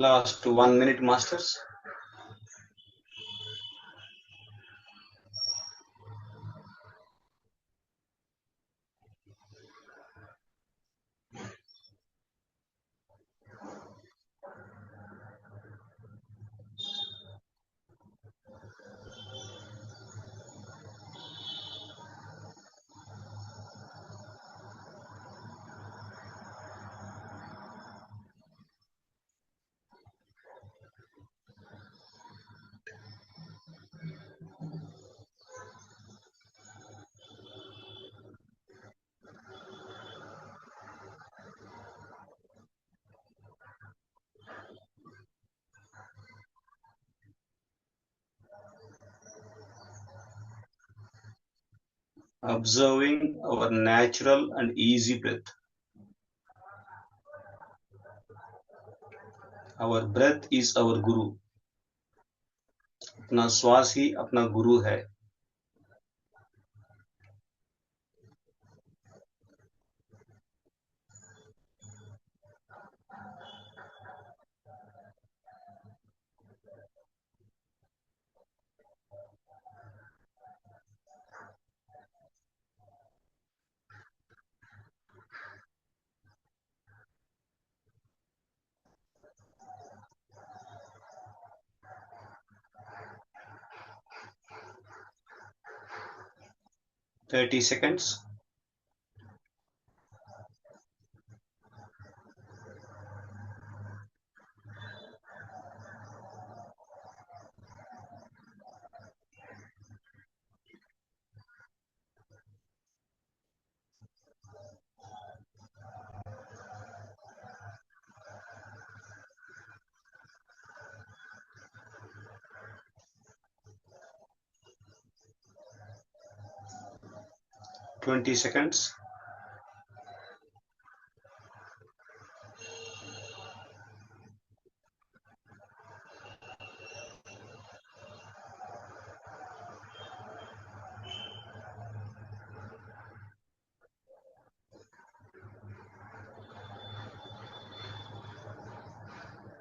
Last 1 minute, masters. Observing our natural and easy breath. Our breath is our guru. अपना श्वास ही अपना गुरु है. Thirty seconds. Twenty seconds.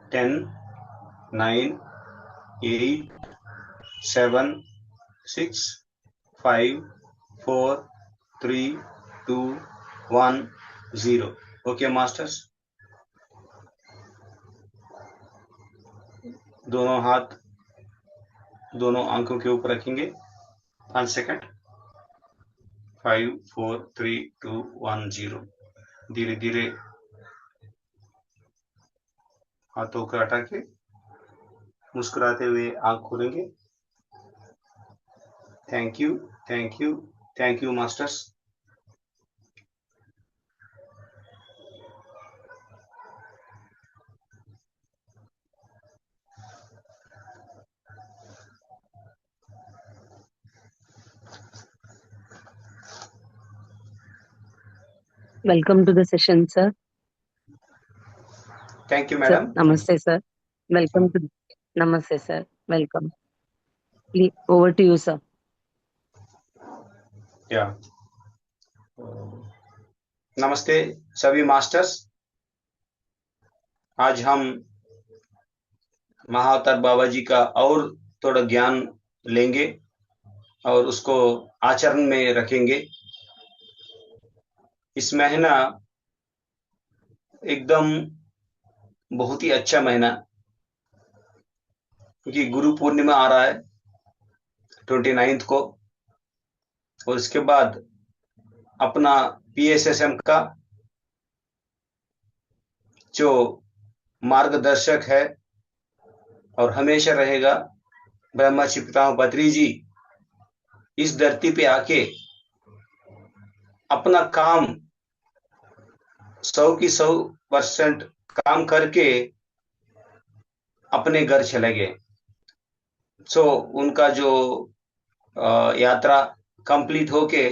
Ten, 9, 8, 7, 6, 5, 4, 3, 2, 1, 0. Okay, masters. दोनों हाथ दोनों आंखों के ऊपर रखेंगे. 5 सेकंड. 5, 4, 3, 2, 1, 0. धीरे धीरे हाथों को हटा के मुस्कुराते हुए आंख खोलेंगे. Thank you, thank you, thank you masters. Welcome to the session, sir. Thank you, madam. Sir, namaste, sir. Welcome to. Namaste, sir. Welcome. Please, over to you, sir. Yeah. नमस्ते सभी मास्टर्स. आज हम महाअवतार बाबा जी का और थोड़ा ज्ञान लेंगे और उसको आचरण में रखेंगे. इस महीना एकदम बहुत ही अच्छा महीना, क्योंकि गुरु पूर्णिमा आ रहा है 29 को, और इसके बाद अपना PSSM का जो मार्गदर्शक है और हमेशा रहेगा, ब्रह्मर्षि पितामह बद्री जी इस धरती पे आके अपना काम 100% काम करके अपने घर चले गए. सो उनका जो यात्रा कंप्लीट होके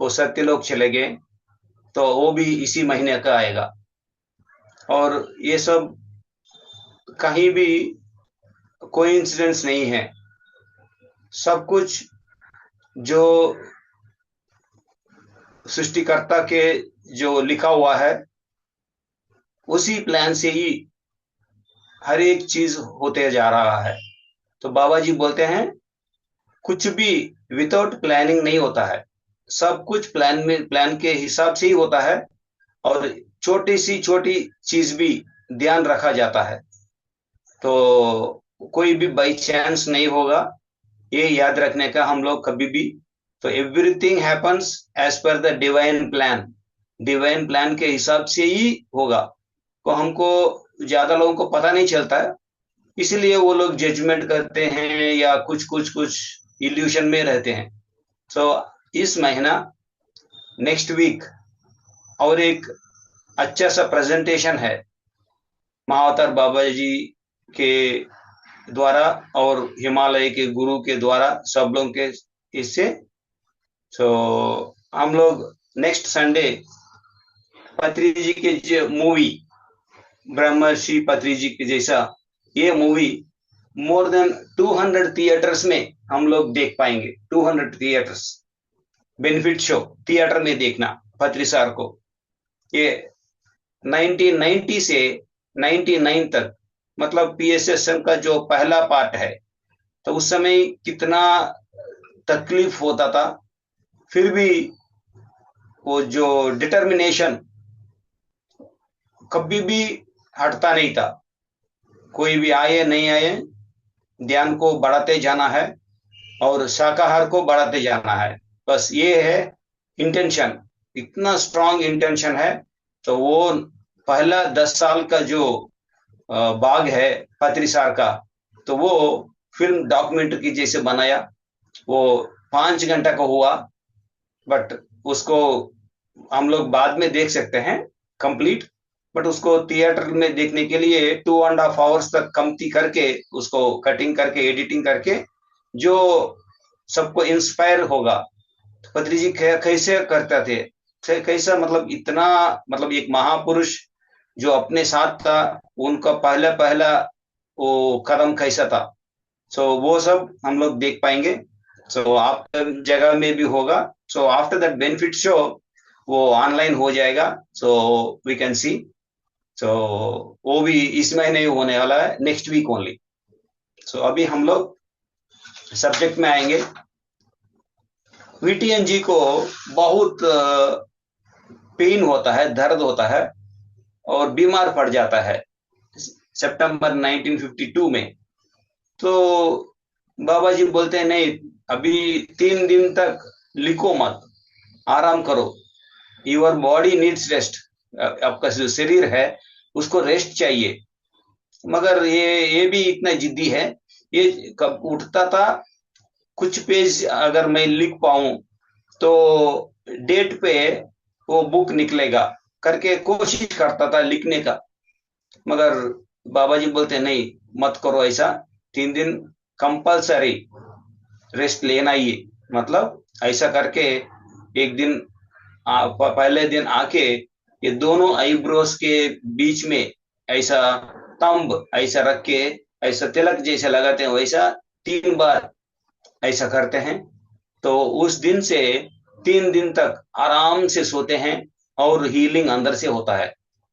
वो सत्यलोक चले गए, तो वो भी इसी महीने का आएगा. और ये सब कहीं भी कोइंसिडेंस नहीं है. सब कुछ जो सृष्टिकर्ता के जो लिखा हुआ है उसी प्लान से ही हर एक चीज होते जा रहा है। तो बाबा जी बोलते हैं कुछ भी विदाउट प्लानिंग नहीं होता है, सब कुछ प्लान के हिसाब से ही होता है। और छोटी सी छोटी चीज भी ध्यान रखा जाता है। तो कोई भी बाई चांस नहीं होगा, ये याद रखने का हम लोग कभी भी। तो everything happens as per the divine plan, divine plan के हिसाब से ही होगा। तो हमको, ज्यादा लोगों को पता नहीं चलता है, इसीलिए वो लोग जजमेंट करते हैं या कुछ कुछ कुछ इल्यूशन में रहते हैं। सो इस महीना, नेक्स्ट वीक, और एक अच्छा सा प्रेजेंटेशन है महाअवतार बाबा जी के द्वारा और हिमालय के गुरु के द्वारा, सब लोग के इससे। सो हम लोग नेक्स्ट संडे पत्री जी के जो मूवी, ब्रह्मर्षि पत्री जी के जैसा ये मूवी मोर देन 200 थिएटर्स में हम लोग देख पाएंगे। 200 थिएटर्स, बेनिफिट शो थिएटर में देखना पत्री सर को। ये 1990 से 99 तक, मतलब पीएसएसएम का जो पहला पार्ट है, तो उस समय कितना तकलीफ होता था, फिर भी वो जो डिटर्मिनेशन कभी भी हटता नहीं था। कोई भी आए नहीं आए, ध्यान को बढ़ाते जाना है और शाकाहार को बढ़ाते जाना है, बस ये है इंटेंशन। इतना स्ट्रांग इंटेंशन है। तो वो पहला 10 साल का जो बाग है पत्रिसार का, तो वो फिल्म डॉक्यूमेंट्री की जैसे बनाया। वो 5 घंटा का हुआ, बट उसको हम लोग बाद में देख सकते हैं कंप्लीट। बट उसको थिएटर में देखने के लिए 2.5 आवर्स तक कमती करके, उसको कटिंग करके, एडिटिंग करके, जो सबको इंस्पायर होगा। तो पत्री जी कैसे करते थे, कैसा, मतलब इतना, मतलब एक महापुरुष जो अपने साथ था, उनका पहला पहला वो कदम कैसा था। सो वो सब हम लोग देख पाएंगे। सो आप जगह में भी होगा। So after that benefit show वो ऑनलाइन हो जाएगा, सो वी कैन सी। सो वो भी इस महीने ही होने वाला है, नेक्स्ट वीक ओनली। सो अभी हम लोग सब्जेक्ट में आएंगे। वीटीएन जी को बहुत पेन होता है, दर्द होता है और बीमार पड़ जाता है सितंबर 1952 में। तो बाबा जी बोलते हैं नहीं, अभी 3 दिन तक लिखो मत, आराम करो, योर बॉडी नीड्स रेस्ट। आपका जो शरीर है उसको रेस्ट चाहिए। मगर ये भी इतना जिद्दी है। ये कब उठता था, कुछ पेज अगर मैं लिख पाऊं तो डेट पे वो बुक निकलेगा करके कोशिश करता था लिखने का। मगर बाबा जी बोलते नहीं, मत करो ऐसा। 3 दिन कंपलसरी रेस्ट लेना ही, मतलब ऐसा करके एक दिन पहले दिन आके ये दोनों आईब्रोज के बीच में ऐसा तंब ऐसा रख के, ऐसा तिलक जैसा लगाते हैं, वैसा 3 बार ऐसा करते हैं। तो उस दिन से 3 दिन तक आराम से सोते हैं और हीलिंग अंदर से होता है।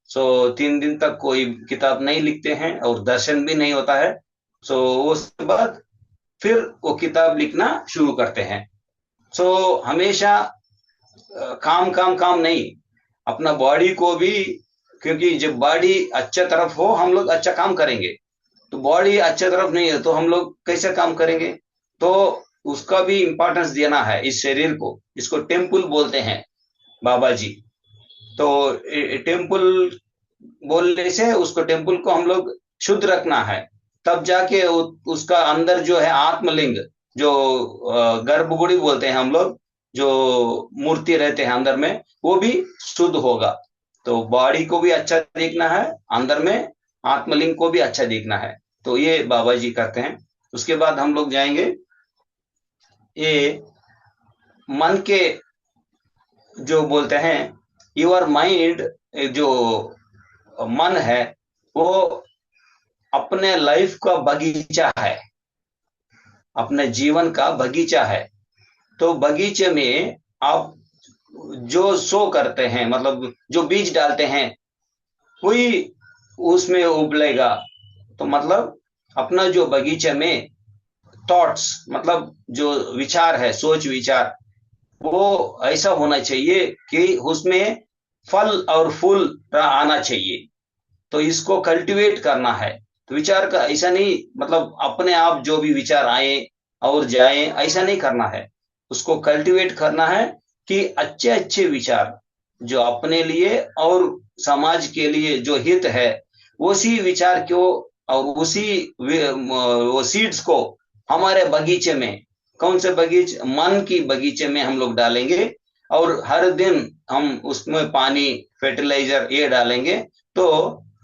सो 3 दिन तक कोई किताब नहीं लिखते हैं और दर्शन भी नहीं होता है। सो उसके बाद फिर वो किताब लिखना शुरू करते हैं। सो हमेशा काम काम काम नहीं, अपना बॉडी को भी, क्योंकि जब बॉडी अच्छा तरफ हो हम लोग अच्छा काम करेंगे। तो बॉडी अच्छा तरफ नहीं है तो हम लोग कैसे काम करेंगे। तो उसका भी इंपॉर्टेंस देना है इस शरीर को। इसको टेम्पल बोलते हैं बाबा जी। तो टेम्पल बोलने से उसको, टेम्पल को हम लोग शुद्ध रखना है, तब जाके उसका अंदर जो है आत्मलिंग, जो गर्भगुड़ी बोलते हैं हम लोग, जो मूर्ति रहते हैं अंदर में, वो भी शुद्ध होगा। तो बॉडी को भी अच्छा देखना है, अंदर में आत्मलिंग को भी अच्छा देखना है। तो ये बाबा जी करते हैं। उसके बाद हम लोग जाएंगे ये मन के, जो बोलते हैं योर माइंड, जो मन है वो अपने लाइफ का बगीचा है, अपने जीवन का बगीचा है। तो बगीचे में आप जो सो करते हैं, मतलब जो बीज डालते हैं, वही उसमें उबलेगा। तो मतलब अपना जो बगीचे में थॉट्स, मतलब जो विचार है, सोच विचार, वो ऐसा होना चाहिए कि उसमें फल और फूल आना चाहिए। तो इसको कल्टीवेट करना है। तो विचार का ऐसा नहीं, मतलब अपने आप जो भी विचार आए और जाए, ऐसा नहीं करना है। उसको कल्टीवेट करना है कि अच्छे अच्छे विचार जो अपने लिए और समाज के लिए जो हित है, उसी विचार को और उसी वो सीड्स को हमारे बगीचे में, कौन से बगीचे, मन की बगीचे में हम लोग डालेंगे। और हर दिन हम उसमें पानी, फर्टिलाइजर ये डालेंगे। तो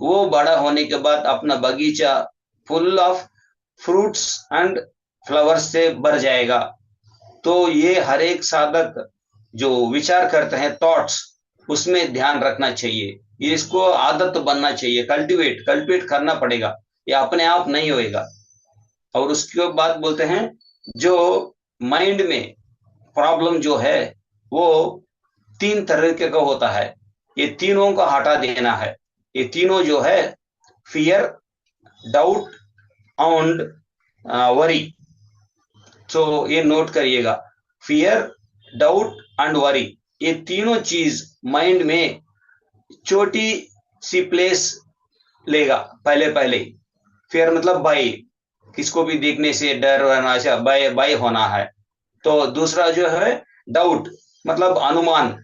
वो बड़ा होने के बाद अपना बगीचा full of fruits and flowers से भर जाएगा। तो ये हर एक साधक जो विचार करते हैं, थॉट्स, उसमें ध्यान रखना चाहिए। ये इसको आदत बनना चाहिए, कल्टीवेट कल्टीवेट करना पड़ेगा। ये अपने आप नहीं होएगा। और उसके बाद बोलते हैं, जो माइंड में प्रॉब्लम जो है, वो तीन तरीके का होता है। ये तीनों को हटा देना है। ये तीनों जो है, फियर, डाउट एंड वरी। तो ये नोट करिएगा, फियर, डाउट एंड वरी, ये तीनों चीज माइंड में छोटी सी प्लेस लेगा पहले पहले। फियर मतलब भय, किसको भी देखने से डर रहना, ऐसा भय भय होना है। तो दूसरा जो है डाउट, मतलब अनुमान।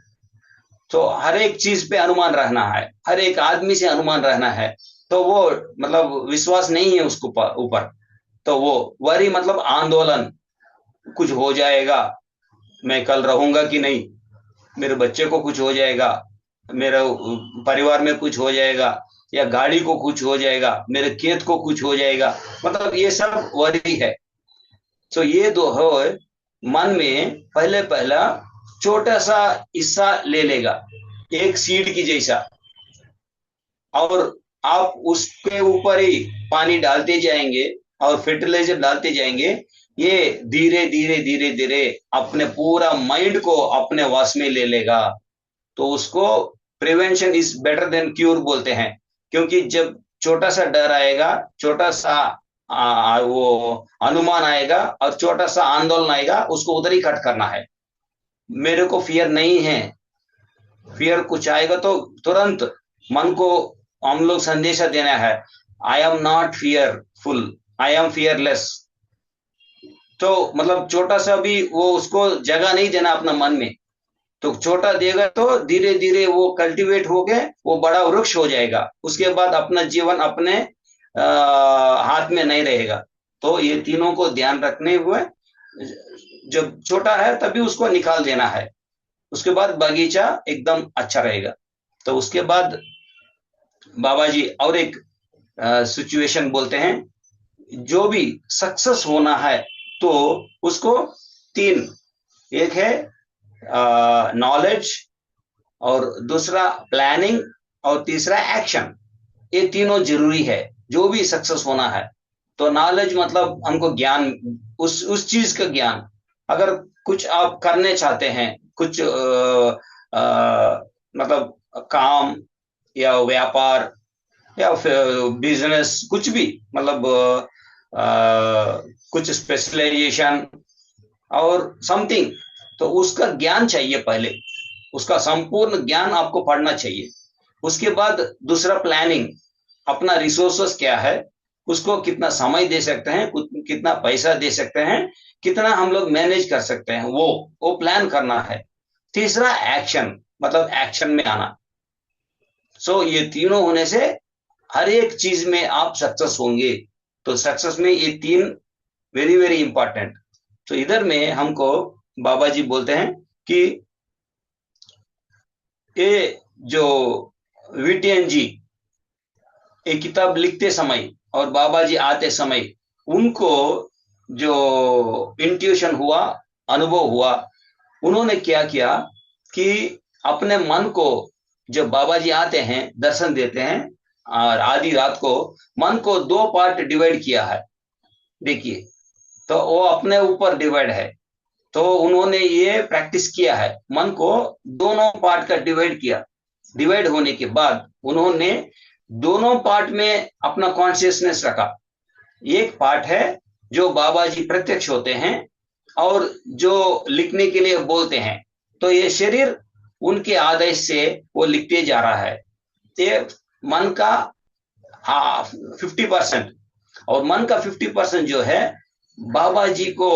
तो हर एक चीज पे अनुमान रहना है, हर एक आदमी से अनुमान रहना है। तो वो मतलब विश्वास नहीं है उसको ऊपर। तो वो वरी मतलब आंदोलन, कुछ हो जाएगा, मैं कल रहूंगा कि नहीं, मेरे बच्चे को कुछ हो जाएगा, मेरे परिवार में कुछ हो जाएगा, या गाड़ी को कुछ हो जाएगा, मेरे खेत को कुछ हो जाएगा, मतलब ये सब वरी है। तो ये दो है, मन में पहले पहला छोटा सा हिस्सा ले लेगा, एक सीड की जैसा। और आप उसके ऊपर ही पानी डालते जाएंगे और फर्टिलाइजर डालते जाएंगे। ये धीरे धीरे धीरे धीरे अपने पूरा माइंड को अपने वश में ले लेगा। तो उसको prevention is better than cure बोलते हैं। क्योंकि जब छोटा सा डर आएगा, छोटा सा वो अनुमान आएगा और छोटा सा आंदोलन आएगा, उसको उधर ही कट करना है। मेरे को फियर नहीं है, फियर कुछ आएगा तो तुरंत मन को हम लोग संदेशा देना है, I am not fearful, I am fearless. तो मतलब छोटा सा भी वो उसको जगह नहीं देना अपना मन में। तो छोटा देगा तो धीरे धीरे वो कल्टीवेट हो गए, वो बड़ा वृक्ष हो जाएगा। उसके बाद अपना जीवन अपने हाथ में नहीं रहेगा। तो ये तीनों को ध्यान रखने हुए, जब छोटा है तभी उसको निकाल देना है। उसके बाद बगीचा एकदम अच्छा रहेगा। तो उसके बाद बाबा जी और एक सिचुएशन बोलते हैं, जो भी सक्सेस होना है तो उसको तीन, एक है नॉलेज, और दूसरा प्लानिंग, और तीसरा एक्शन। ये तीनों जरूरी है जो भी सक्सेस होना है। तो नॉलेज मतलब हमको ज्ञान, उस चीज का ज्ञान। अगर कुछ आप करने चाहते हैं, कुछ मतलब काम या व्यापार या फिर बिजनेस, कुछ भी, मतलब कुछ स्पेशलाइजेशन और समथिंग, तो उसका ज्ञान चाहिए पहले। उसका संपूर्ण ज्ञान आपको पढ़ना चाहिए। उसके बाद दूसरा प्लानिंग, अपना रिसोर्सेस क्या है, उसको कितना समय दे सकते हैं, कितना पैसा दे सकते हैं, कितना हम लोग मैनेज कर सकते हैं, वो प्लान करना है। तीसरा एक्शन, मतलब एक्शन में आना। सो ये तीनों होने से हर एक चीज में आप सक्सेस होंगे। तो सक्सेस में ये तीन वेरी वेरी इंपॉर्टेंट। तो इधर में हमको बाबा जी बोलते हैं कि ये जो वीटीएन जी एक किताब लिखते समय और बाबा जी आते समय, उनको जो इंट्यूशन हुआ, अनुभव हुआ, उन्होंने क्या किया कि अपने मन को, जब बाबा जी आते हैं दर्शन देते हैं और आधी रात को, मन को दो पार्ट डिवाइड किया है। देखिए, तो वो अपने ऊपर डिवाइड है। तो उन्होंने ये प्रैक्टिस किया है, मन को दोनों पार्ट का डिवाइड किया। डिवाइड होने के बाद उन्होंने दोनों पार्ट में अपना कॉन्शियसनेस रखा। एक पार्ट है जो बाबा जी प्रत्यक्ष होते हैं और जो लिखने के लिए बोलते हैं, तो ये शरीर उनके आदेश से वो लिखते जा रहा है। ये मन का 50%, और मन का 50% जो है बाबा जी को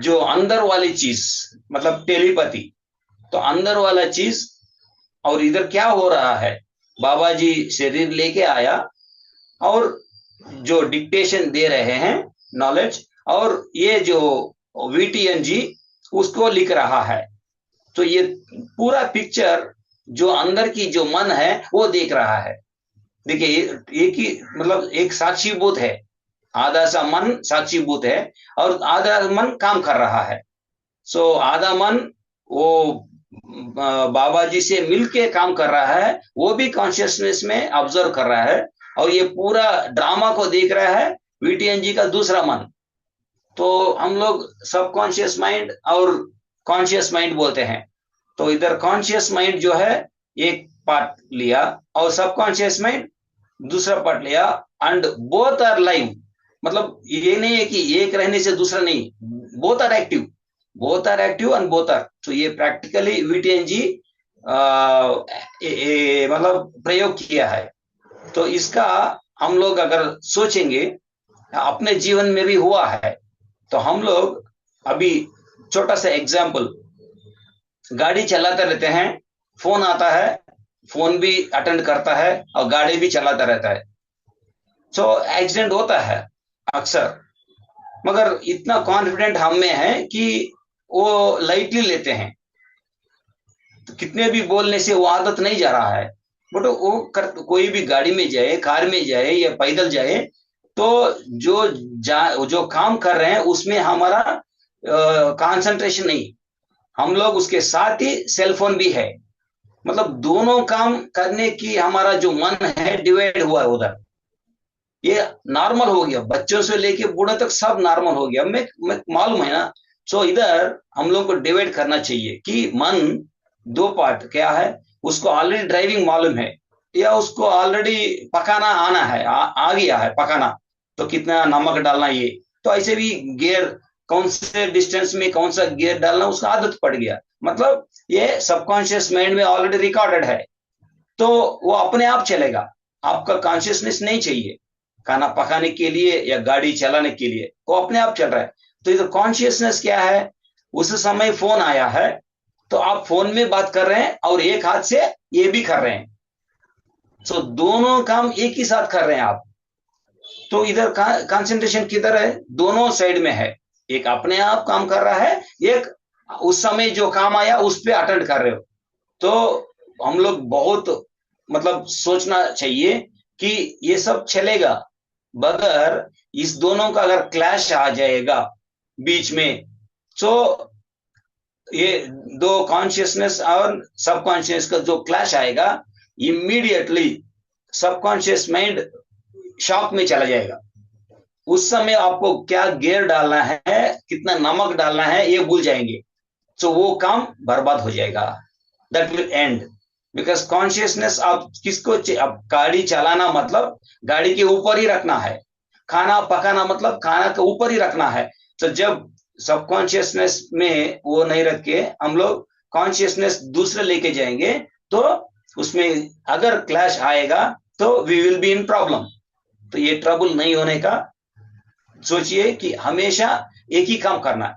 जो अंदर वाली चीज, मतलब टेलीपैथी, तो अंदर वाला चीज, और इधर क्या हो रहा है, बाबा जी शरीर लेके आया और जो डिक्टेशन दे रहे हैं नॉलेज, और ये जो वीटीएन जी उसको लिख रहा है। तो ये पूरा पिक्चर जो अंदर की जो मन है वो देख रहा है। देखिए, एक ही मतलब एक साक्षीभूत है, आधा सा मन साक्षीभूत है और आधा मन काम कर रहा है। सो आधा मन वो बाबा जी से मिलके काम कर रहा है, वो भी कॉन्शियसनेस में ऑब्जर्व कर रहा है, और ये पूरा ड्रामा को देख रहा है वीटीएन जी का दूसरा मन। तो हम लोग सबकॉन्शियस माइंड और कॉन्शियस माइंड बोलते हैं। तो इधर कॉन्शियस माइंड जो है एक पार्ट लिया और सबकॉन्शियस माइंड दूसरा पार्ट लिया, एंड बोथ आर लाइव। मतलब ये नहीं है कि एक रहने से दूसरा नहीं, both are active, both are active and both are. तो ये प्रैक्टिकली वीटीएन जी मतलब प्रयोग किया है। तो इसका हम लोग अगर सोचेंगे, अपने जीवन में भी हुआ है। तो हम लोग अभी छोटा सा एग्जाम्पल, गाड़ी चलाते रहते हैं, फोन आता है, फोन भी अटेंड करता है और गाड़ी भी चलाता रहता है। सो एक्सीडेंट होता है अक्सर, मगर इतना कॉन्फिडेंट हम में है कि वो लाइटली लेते हैं। तो कितने भी बोलने से वो आदत नहीं जा रहा है, बट वो कोई भी गाड़ी में जाए, कार में जाए या पैदल जाए, तो जो काम कर रहे हैं उसमें हमारा कंसंट्रेशन नहीं, हम लोग उसके साथ ही सेल फोन भी है। मतलब दोनों काम करने की हमारा जो मन है डिवाइड हुआ है उधर। ये नॉर्मल हो गया, बच्चों से लेके बूढ़े तक सब नॉर्मल हो गया, मैं मालूम है ना। सो इधर हम लोग को डिवाइड करना चाहिए कि मन दो पार्ट क्या है, उसको ऑलरेडी ड्राइविंग मालूम है, या उसको ऑलरेडी पकाना आना है, आ गया है पकाना, तो कितना नमक डालना ये। तो ऐसे भी गियर, कौन से डिस्टेंस में कौन सा गियर डालना उसका आदत पड़ गया। मतलब ये सबकॉन्शियस माइंड में ऑलरेडी रिकॉर्डेड है, तो वो अपने आप चलेगा। आपका कॉन्शियसनेस नहीं चाहिए खाना पकाने के लिए या गाड़ी चलाने के लिए, वो अपने आप चल रहा है। तो इधर कॉन्शियसनेस क्या है, उस समय फोन आया है तो आप फोन में बात कर रहे हैं और एक हाथ से ये भी कर रहे हैं, तो दोनों काम एक ही साथ कर रहे हैं आप। तो इधर कंसंट्रेशन किधर है, दोनों साइड में है। एक अपने आप काम कर रहा है, एक उस समय जो काम आया उस पर अटेंड कर रहे हो। तो हम लोग बहुत मतलब सोचना चाहिए कि ये सब चलेगा, मगर इस दोनों का अगर क्लैश आ जाएगा बीच में, तो ये दो कॉन्शियसनेस और सबकॉन्शियस का जो क्लैश आएगा, इमीडिएटली सबकॉन्शियस माइंड शॉक में चला जाएगा। उस समय आपको क्या गियर डालना है, कितना नमक डालना है, ये भूल जाएंगे। तो वो काम बर्बाद हो जाएगा, that will and. Because consciousness आप किसको, अब गाड़ी चलाना मतलब गाड़ी के ऊपर ही रखना है, खाना पकाना मतलब खाना के ऊपर ही रखना है। तो जब सबकॉन्शियसनेस में वो नहीं रख के हम लोग कॉन्शियसनेस दूसरे लेके जाएंगे, तो उसमें अगर क्लैश आएगा तो we will be in problem. तो ये ट्रबल नहीं होने का सोचिए कि हमेशा एक ही काम करना,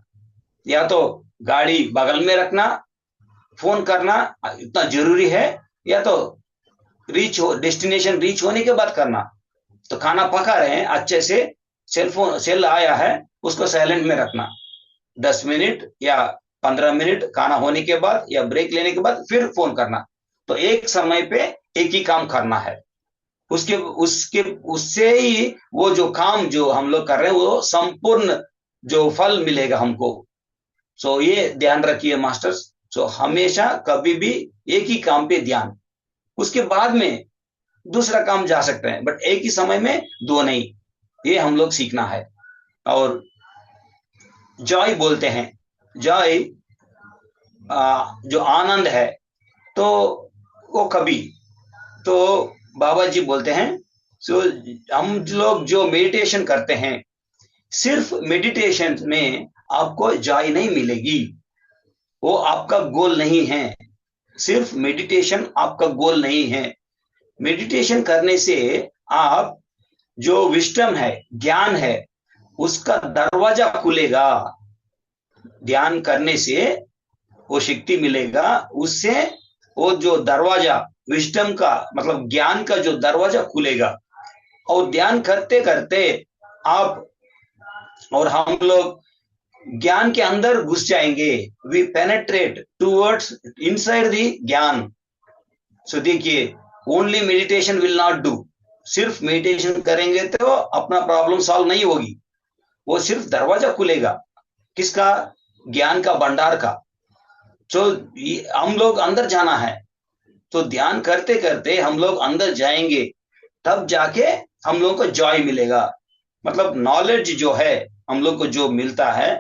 या तो गाड़ी बगल में रखना, फोन करना इतना जरूरी है, या तो डेस्टिनेशन रीच होने के बाद करना। तो खाना पका रहे हैं अच्छे से, सेल आया है उसको साइलेंट में रखना, 10 मिनट या 15 मिनट खाना होने के बाद या ब्रेक लेने के बाद फिर फोन करना। तो एक समय पे एक ही काम करना है, उसके उसके उससे ही वो जो काम जो हम लोग कर रहे हैं वो संपूर्ण जो फल मिलेगा हमको। सो ये ध्यान रखिए मास्टर्स। सो हमेशा कभी भी एक ही काम पे ध्यान, उसके बाद में दूसरा काम जा सकते हैं, बट एक ही समय में दो नहीं, ये हम लोग सीखना है। और जॉय बोलते हैं, जॉय जो आनंद है, तो वो कभी, तो बाबा जी बोलते हैं, सो हम लोग जो मेडिटेशन करते हैं, सिर्फ मेडिटेशन में आपको जॉय नहीं मिलेगी, वो आपका गोल नहीं है। सिर्फ मेडिटेशन आपका गोल नहीं है। मेडिटेशन करने से आप जो विस्डम है, ज्ञान है, उसका दरवाजा खुलेगा। ध्यान करने से वो शक्ति मिलेगा, उससे वो जो दरवाजा विस्डम का मतलब ज्ञान का जो दरवाजा खुलेगा। और ध्यान करते करते आप और हम लोग ज्ञान के अंदर घुस जाएंगे। We penetrate towards inside the ज्ञान। सो देखिए, only meditation will not do. सिर्फ मेडिटेशन करेंगे तो अपना प्रॉब्लम सॉल्व नहीं होगी। वो सिर्फ दरवाजा खुलेगा, किसका? ज्ञान का भंडार का। तो हम लोग अंदर जाना है, तो ध्यान करते करते हम लोग अंदर जाएंगे, तब जाके हम लोग को जॉय मिलेगा। मतलब नॉलेज जो है हम लोग को जो मिलता है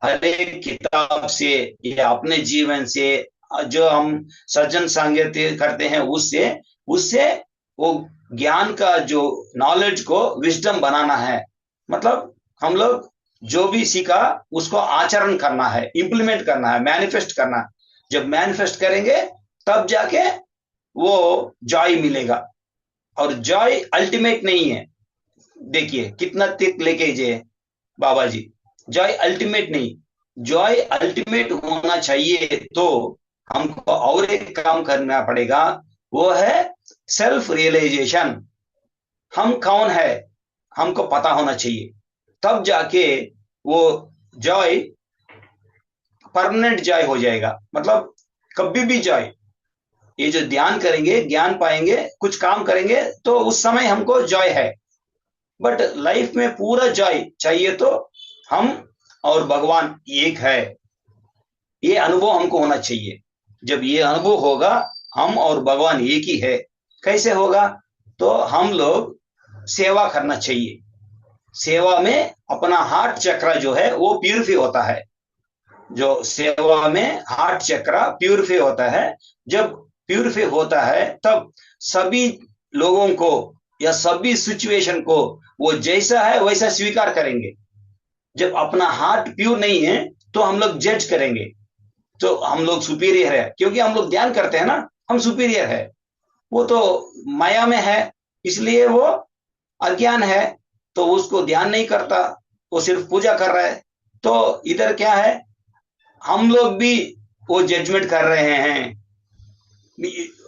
हर एक किताब से या अपने जीवन से, जो हम सज्जन सांगत्य करते हैं, उससे उससे वो ज्ञान का जो नॉलेज को विजडम बनाना है। मतलब हम लोग जो भी सीखा उसको आचरण करना है, इंप्लीमेंट करना है, मैनिफेस्ट करना है। जब मैनिफेस्ट करेंगे तब जाके वो जॉय मिलेगा। और जॉय अल्टीमेट नहीं है। देखिए कितना तिक लेके जे बाबा जी, जॉय अल्टीमेट नहीं। जॉय अल्टीमेट होना चाहिए तो हमको और एक काम करना पड़ेगा, वो है सेल्फ रियलाइजेशन। हम कौन है हमको पता होना चाहिए, तब जाके वो जॉय परमानेंट जॉय हो जाएगा। मतलब कभी भी जॉय, ये जो ध्यान करेंगे, ज्ञान पाएंगे, कुछ काम करेंगे तो उस समय हमको जॉय है। बट लाइफ में पूरा जॉय चाहिए तो हम और भगवान एक है, ये अनुभव हमको होना चाहिए। जब ये अनुभव होगा हम और भगवान एक ही है, कैसे होगा? तो हम लोग सेवा करना चाहिए। सेवा में अपना हार्ट चक्र जो है वो प्यूरिफाई होता है। जो सेवा में हार्ट चक्र प्यूरिफाई होता है, जब प्यूरिफाई होता है तब सभी लोगों को या सभी सिचुएशन को वो जैसा है वैसा स्वीकार करेंगे। जब अपना हार्ट प्योर नहीं है तो हम लोग जज करेंगे, तो हम लोग सुपीरियर है, क्योंकि हम लोग ध्यान करते हैं ना, हम सुपीरियर है। वो तो माया में है, इसलिए वो अज्ञान है, तो उसको ध्यान नहीं करता, वो सिर्फ पूजा कर रहा है। तो इधर क्या है, हम लोग भी वो जजमेंट कर रहे हैं।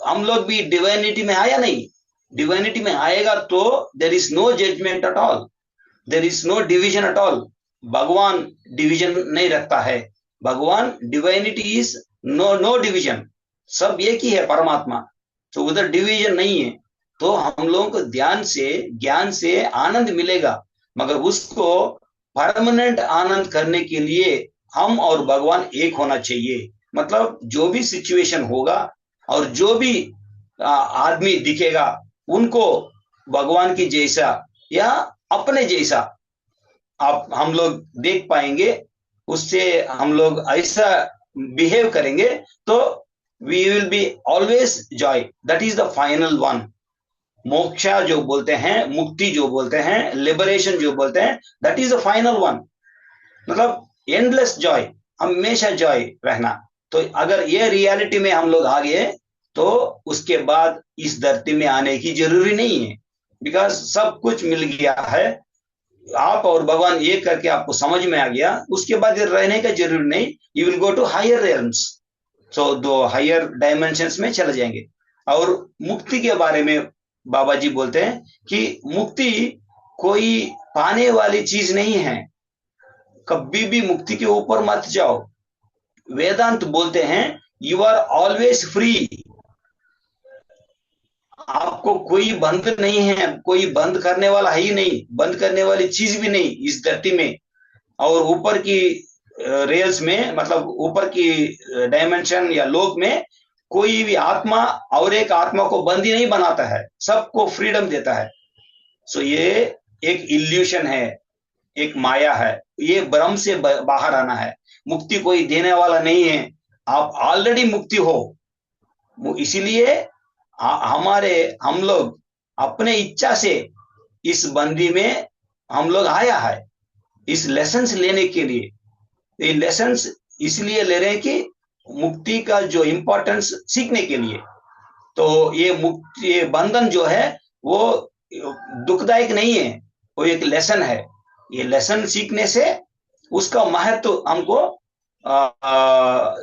हम लोग भी डिवाइनिटी में आया नहीं। डिवाइनिटी में आएगा तो there is no judgement at all, there is no division at all. भगवान डिवीजन नहीं रखता है। भगवान divinity is no no division, सब एक ही है परमात्मा। तो उधर डिवीजन नहीं है। तो हम लोगों को ध्यान से ज्ञान से आनंद मिलेगा, मगर उसको परमानेंट आनंद करने के लिए हम और भगवान एक होना चाहिए। मतलब जो भी सिचुएशन होगा और जो भी आदमी दिखेगा, उनको भगवान की जैसा या अपने जैसा आप हम लोग देख पाएंगे। उससे हम लोग ऐसा बिहेव करेंगे तो we will be always joy. That is the final one. मोक्षा जो बोलते हैं, मुक्ति जो बोलते हैं, लिबरेशन जो बोलते हैं, that is the final one. मतलब एंडलेस जॉय, हमेशा जॉय रहना। तो अगर ये रियलिटी में हम लोग आ गए तो उसके बाद इस धरती में आने की जरूरी नहीं है, बिकॉज सब कुछ मिल गया है। आप और भगवान एक करके आपको समझ में आ गया, उसके बाद रहने का जरूरी नहीं। You will go to higher realms, so दो हायर डायमेंशंस में चले जाएंगे। और मुक्ति के बारे में बाबा जी बोलते हैं कि मुक्ति कोई पाने वाली चीज नहीं है। कभी भी मुक्ति के ऊपर मत जाओ। वेदांत बोलते हैं यू आर ऑलवेज फ्री। आपको कोई बंद नहीं है, कोई बंद करने वाला है ही नहीं, बंद करने वाली चीज भी नहीं इस धरती में। और ऊपर की रेल्स में, मतलब ऊपर की डायमेंशन या लोक में कोई भी आत्मा और एक आत्मा को बंदी नहीं बनाता है, सबको फ्रीडम देता है। सो ये एक इल्यूशन है, एक माया है, ये भ्रम से बाहर आना है। मुक्ति कोई देने वाला नहीं है, आप ऑलरेडी मुक्ति हो। इसीलिए हमारे हम लोग अपने इच्छा से इस बंदी में हम लोग आया है, इस लेसन्स लेने के लिए। ये लेसन्स इसलिए ले रहे हैं कि मुक्ति का जो इम्पोर्टेंस सीखने के लिए। तो ये मुक्ति, ये बंधन जो है वो दुखदायक नहीं है, वो एक लेसन है। ये लेसन सीखने से उसका महत्व हमको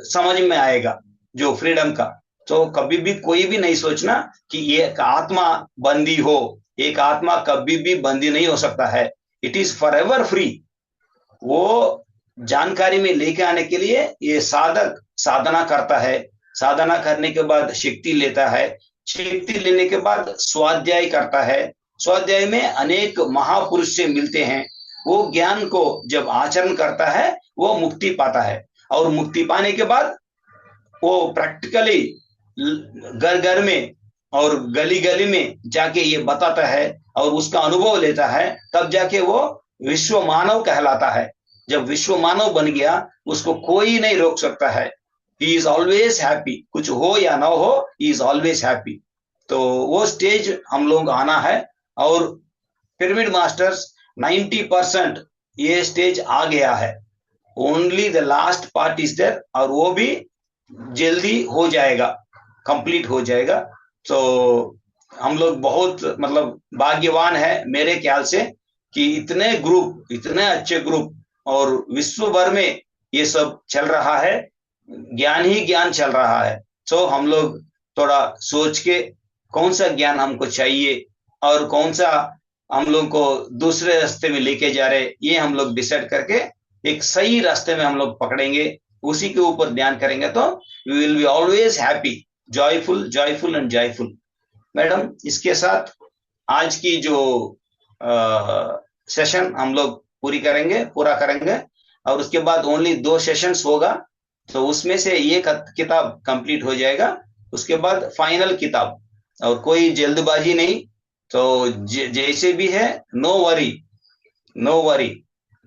समझ में आएगा, जो फ्रीडम का। तो कभी भी कोई भी नहीं सोचना कि ये एक आत्मा बंदी हो। एक आत्मा कभी भी बंदी नहीं हो सकता है। It is for ever free. वो जानकारी में लेके आने के लिए ये साधक साधना करता है। साधना करने के बाद शक्ति लेता है। शक्ति लेने के बाद स्वाध्याय करता है। स्वाध्याय में अनेक महापुरुष से मिलते हैं। वो ज्ञान को जब आचरण करता है वो मुक्ति पाता है। और मुक्ति पाने के बाद वो प्रैक्टिकली घर घर में और गली गली में जाके ये बताता है और उसका अनुभव लेता है। तब जाके वो विश्व मानव कहलाता है। जब विश्व मानव बन गया उसको कोई नहीं रोक सकता है। ही इज ऑलवेज हैप्पी, कुछ हो या ना हो, ही इज ऑलवेज हैप्पी। तो वो स्टेज हम लोग आना है। और पिरामिड मास्टर्स 90% ये स्टेज आ गया है। Only the last part is there, और वो भी जल्दी हो जाएगा, कंप्लीट हो जाएगा। तो हम लोग बहुत मतलब भाग्यवान है मेरे ख्याल से कि इतने ग्रुप, इतने अच्छे ग्रुप, और विश्व भर में ये सब चल रहा है। ज्ञान ही ज्ञान चल रहा है। तो हम लोग थोड़ा सोच के कौन सा ज्ञान हमको चाहिए और कौन सा हम लोग को दूसरे रास्ते में लेके जा रहे, ये हम लोग डिसाइड करके एक सही रास्ते में हम लोग पकड़ेंगे। उसी के ऊपर ध्यान करेंगे तो we will be always happy, joyful joyful and joyful. Madam, इसके साथ आज की जो सेशन हम लोग पूरा करेंगे। और उसके बाद ओनली 2 सेशंस होगा। तो उसमें से ये किताब कंप्लीट हो जाएगा। उसके बाद फाइनल किताब, और कोई जल्दबाजी नहीं। तो जैसे भी है, no worry, no worry.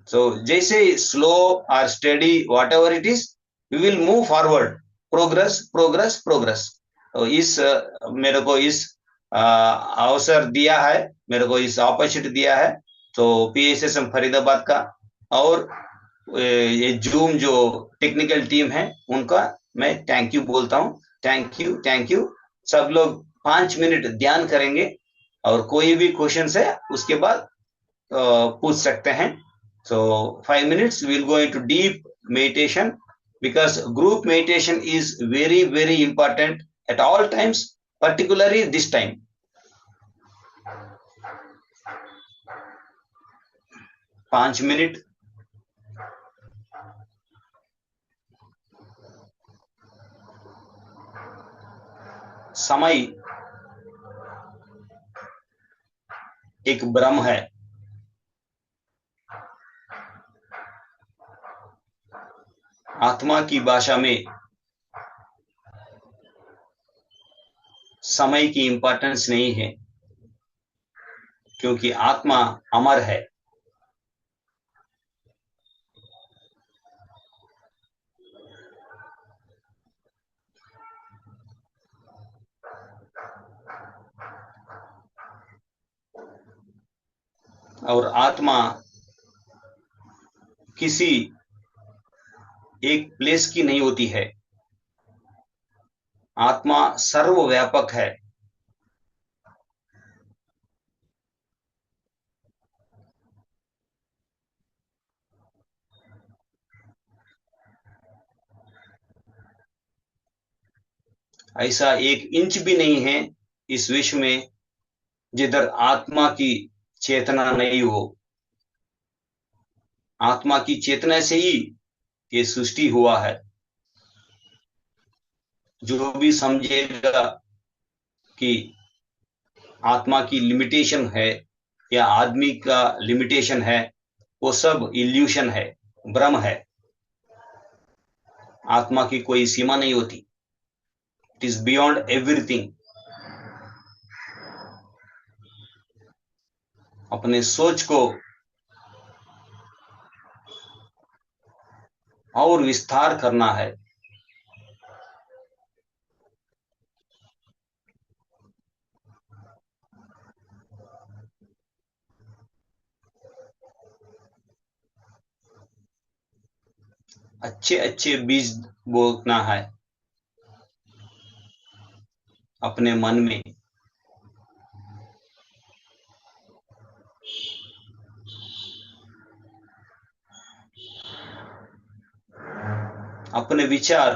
So जैसे स्लो और study whatever it is, we will move forward. Progress progress progress. तो मेरे को इस अवसर दिया है, मेरे को इस अपॉर्चुनिटी दिया है। तो पीएसएसएम फरीदाबाद का और ये जूम जो टेक्निकल टीम है उनका मैं थैंक यू बोलता हूँ। Thank you, thank you. सब लोग 5 मिनट ध्यान करेंगे और कोई भी क्वेश्चन है उसके बाद पूछ सकते हैं। So 5 minutes we'll go into deep meditation, because group meditation is very very important at all times, particularly this time. 5 minute. समय एक भ्रम है। आत्मा की भाषा में समय की इंपॉर्टेंस नहीं है, क्योंकि आत्मा अमर है। और आत्मा किसी एक प्लेस की नहीं होती है। आत्मा सर्वव्यापक है। ऐसा 1 इंच भी नहीं है इस विश्व में जिधर आत्मा की चेतना नहीं हो। आत्मा की चेतना से ही ये सृष्टि हुआ है। जो भी समझेगा कि आत्मा की लिमिटेशन है या आदमी का लिमिटेशन है, वो सब इल्यूशन है, भ्रम है। आत्मा की कोई सीमा नहीं होती। It is beyond everything. अपने सोच को और विस्तार करना है। अच्छे अच्छे बीज बोना है अपने मन में। अपने विचार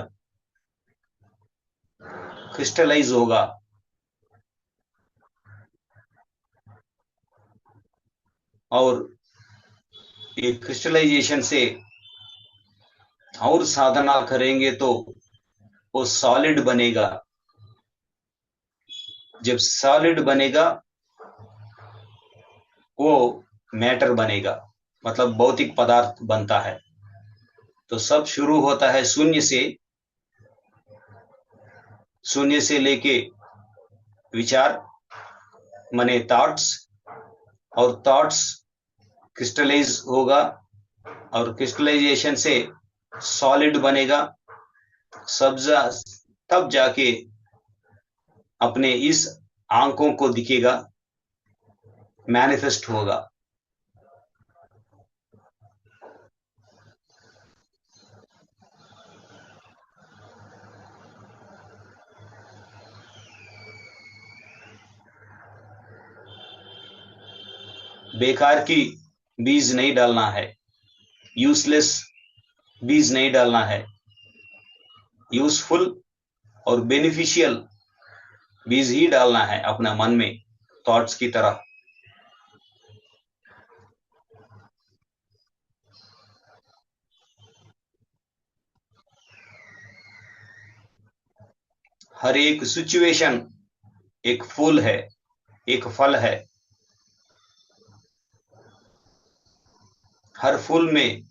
क्रिस्टलाइज होगा और ये क्रिस्टलाइजेशन से और साधना करेंगे तो वो सॉलिड बनेगा। जब सॉलिड बनेगा वो मैटर बनेगा, मतलब भौतिक पदार्थ बनता है। तो सब शुरू होता है शून्य से। शून्य से लेके विचार माने थॉट्स, और थॉट्स क्रिस्टलाइज होगा और क्रिस्टलाइजेशन से सॉलिड बनेगा। सब तब जाके अपने इस आंखों को दिखेगा, मैनिफेस्ट होगा। बेकार की बीज नहीं डालना है, यूजलेस बीज नहीं डालना है, यूजफुल और बेनिफिशियल बीज ही डालना है अपना मन में, थॉट्स की तरह। हर एक सिचुएशन एक फूल है, एक फल है। हर फूल में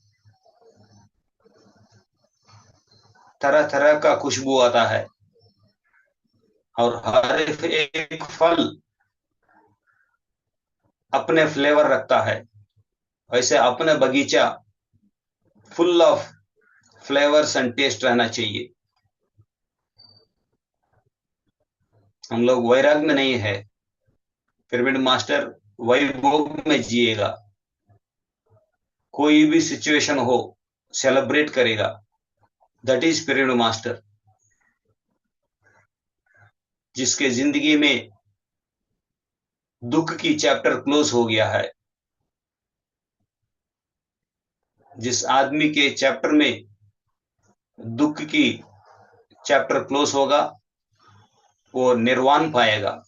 तरह तरह का खुशबू आता है और हर एक फल अपने फ्लेवर रखता है। वैसे अपना बगीचा full of flavours and taste रहना चाहिए। हम लोग वैराग में नहीं है, पिरामिड मास्टर वैभोग में जिएगा। कोई भी सिचुएशन हो सेलिब्रेट करेगा, दैट इज पिरामिड मास्टर। जिसके जिंदगी में दुख की चैप्टर क्लोज हो गया है, जिस आदमी के चैप्टर में दुख की चैप्टर क्लोज होगा वो निर्वाण पाएगा।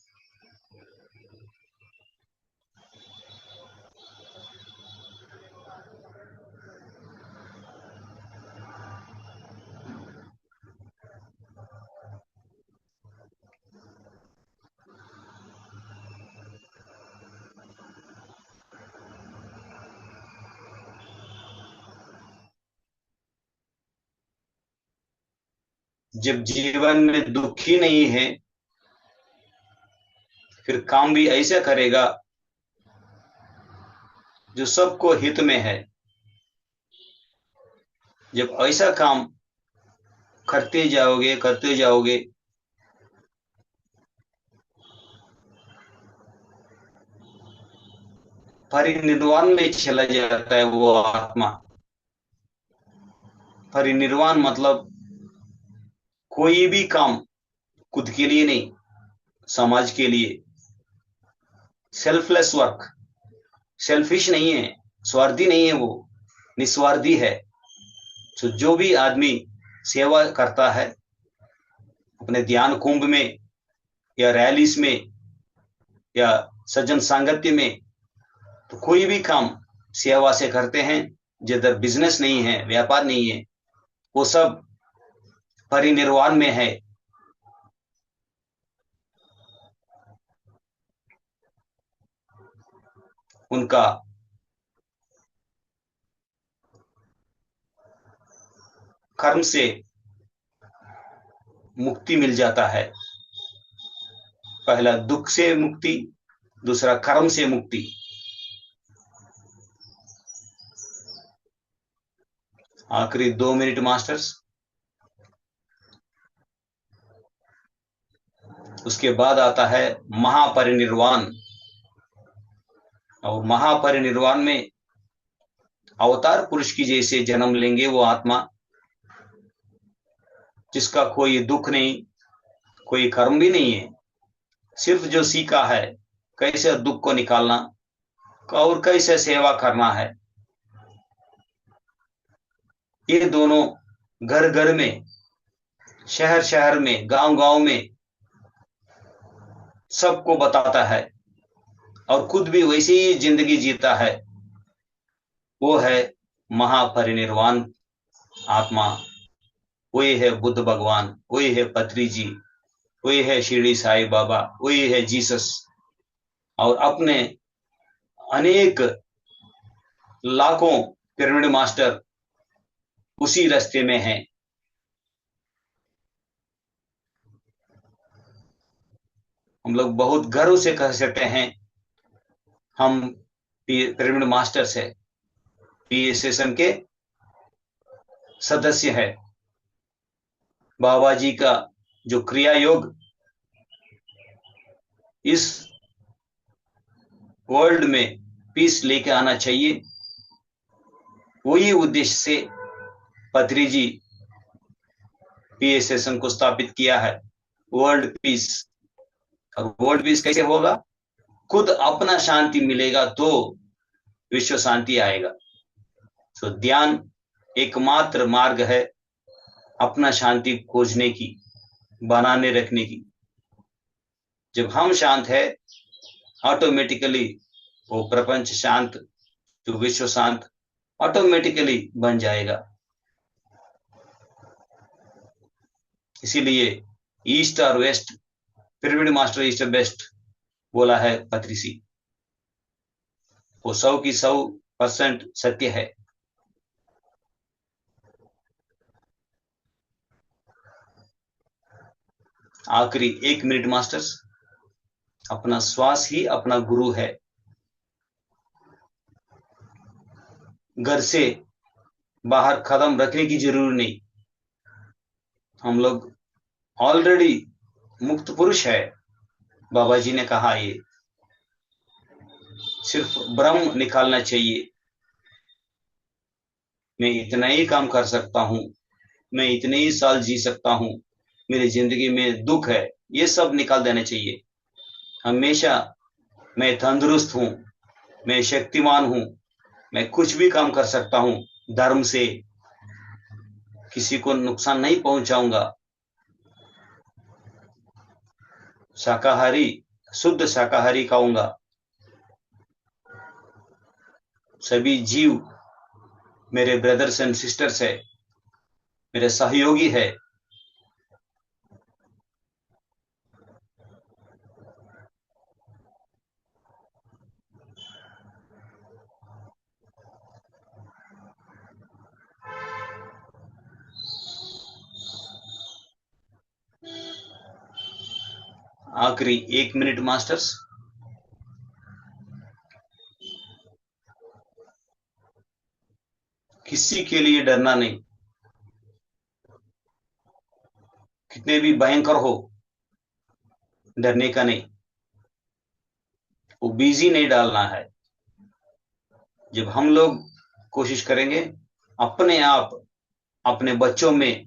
जब जीवन में दुख ही नहीं है फिर काम भी ऐसा करेगा जो सबको हित में है। जब ऐसा काम करते जाओगे परिनिर्वाण में चला जाता है वो आत्मा। परिनिर्वाण मतलब कोई भी काम खुद के लिए नहीं, समाज के लिए। सेल्फलेस वर्क, सेल्फिश नहीं है, स्वार्थी नहीं है, वो निस्वार्थी है। तो जो भी आदमी सेवा करता है अपने ध्यान कुंभ में या रैलीज में या सज्जन सांगत्य में, तो कोई भी काम सेवा से करते हैं, जिधर बिजनेस नहीं है, व्यापार नहीं है, वो सब परिनिर्वाण में है। उनका कर्म से मुक्ति मिल जाता है। पहला दुख से मुक्ति, दूसरा कर्म से मुक्ति। आखिरी 2 मिनट मास्टर्स। उसके बाद आता है महापरिनिर्वाण। और महापरिनिर्वाण में अवतार पुरुष की जैसे जन्म लेंगे वो आत्मा, जिसका कोई दुख नहीं, कोई कर्म भी नहीं है, सिर्फ जो सीखा है कैसे दुख को निकालना और कैसे सेवा करना है। ये दोनों घर घर में, शहर शहर में, गांव गांव में सबको बताता है और खुद भी वैसी ही जिंदगी जीता है। वो है महापरिनिर्वाण आत्मा, वही है बुद्ध भगवान, वही है पत्री जी, वही है शिरडी साई बाबा, वही है जीसस। और अपने अनेक लाखों पिरामिड मास्टर उसी रास्ते में हैं। हम लोग बहुत गर्व से कह सकते हैं हम पिरामिड मास्टर्स है, पीएसएसएम के सदस्य है। बाबा जी का जो क्रिया योग इस वर्ल्ड में पीस लेके आना चाहिए, वही उद्देश्य से पत्री जी पीएसएसएम को स्थापित किया है, वर्ल्ड पीस। और वर्ल्ड पीस कैसे होगा? खुद अपना शांति मिलेगा तो विश्व शांति आएगा। तो ध्यान एकमात्र मार्ग है अपना शांति खोजने की, बनाने रखने की। जब हम शांत है, ऑटोमेटिकली वो प्रपंच शांत, जो विश्व शांत ऑटोमेटिकली बन जाएगा। इसीलिए ईस्ट और वेस्ट, पिरामिड मास्टर ईस्ट और वेस्ट बोला है पत्रिसी, वो 100 की 100% सत्य है। आखिरी 1 मिनट मास्टर्स, अपना श्वास ही अपना गुरु है। घर से बाहर कदम रखने की जरूरत नहीं, हम लोग ऑलरेडी मुक्त पुरुष है। बाबा जी ने कहा ये सिर्फ ब्रह्म निकालना चाहिए। मैं इतना ही काम कर सकता हूं, मैं इतने ही साल जी सकता हूं, मेरी जिंदगी में दुख है, ये सब निकाल देना चाहिए। हमेशा मैं तंदुरुस्त हूं, मैं शक्तिमान हूं, मैं कुछ भी काम कर सकता हूं, धर्म से किसी को नुकसान नहीं पहुंचाऊंगा। शाकाहारी, शुद्ध शाकाहारी खाऊंगा। सभी जीव मेरे ब्रदर्स एंड सिस्टर्स है, मेरे सहयोगी है। आखिरी 1 मिनट मास्टर्स, किसी के लिए डरना नहीं, कितने भी भयंकर हो, डरने का नहीं। वो बिजी नहीं डालना है। जब हम लोग कोशिश करेंगे, अपने आप अपने बच्चों में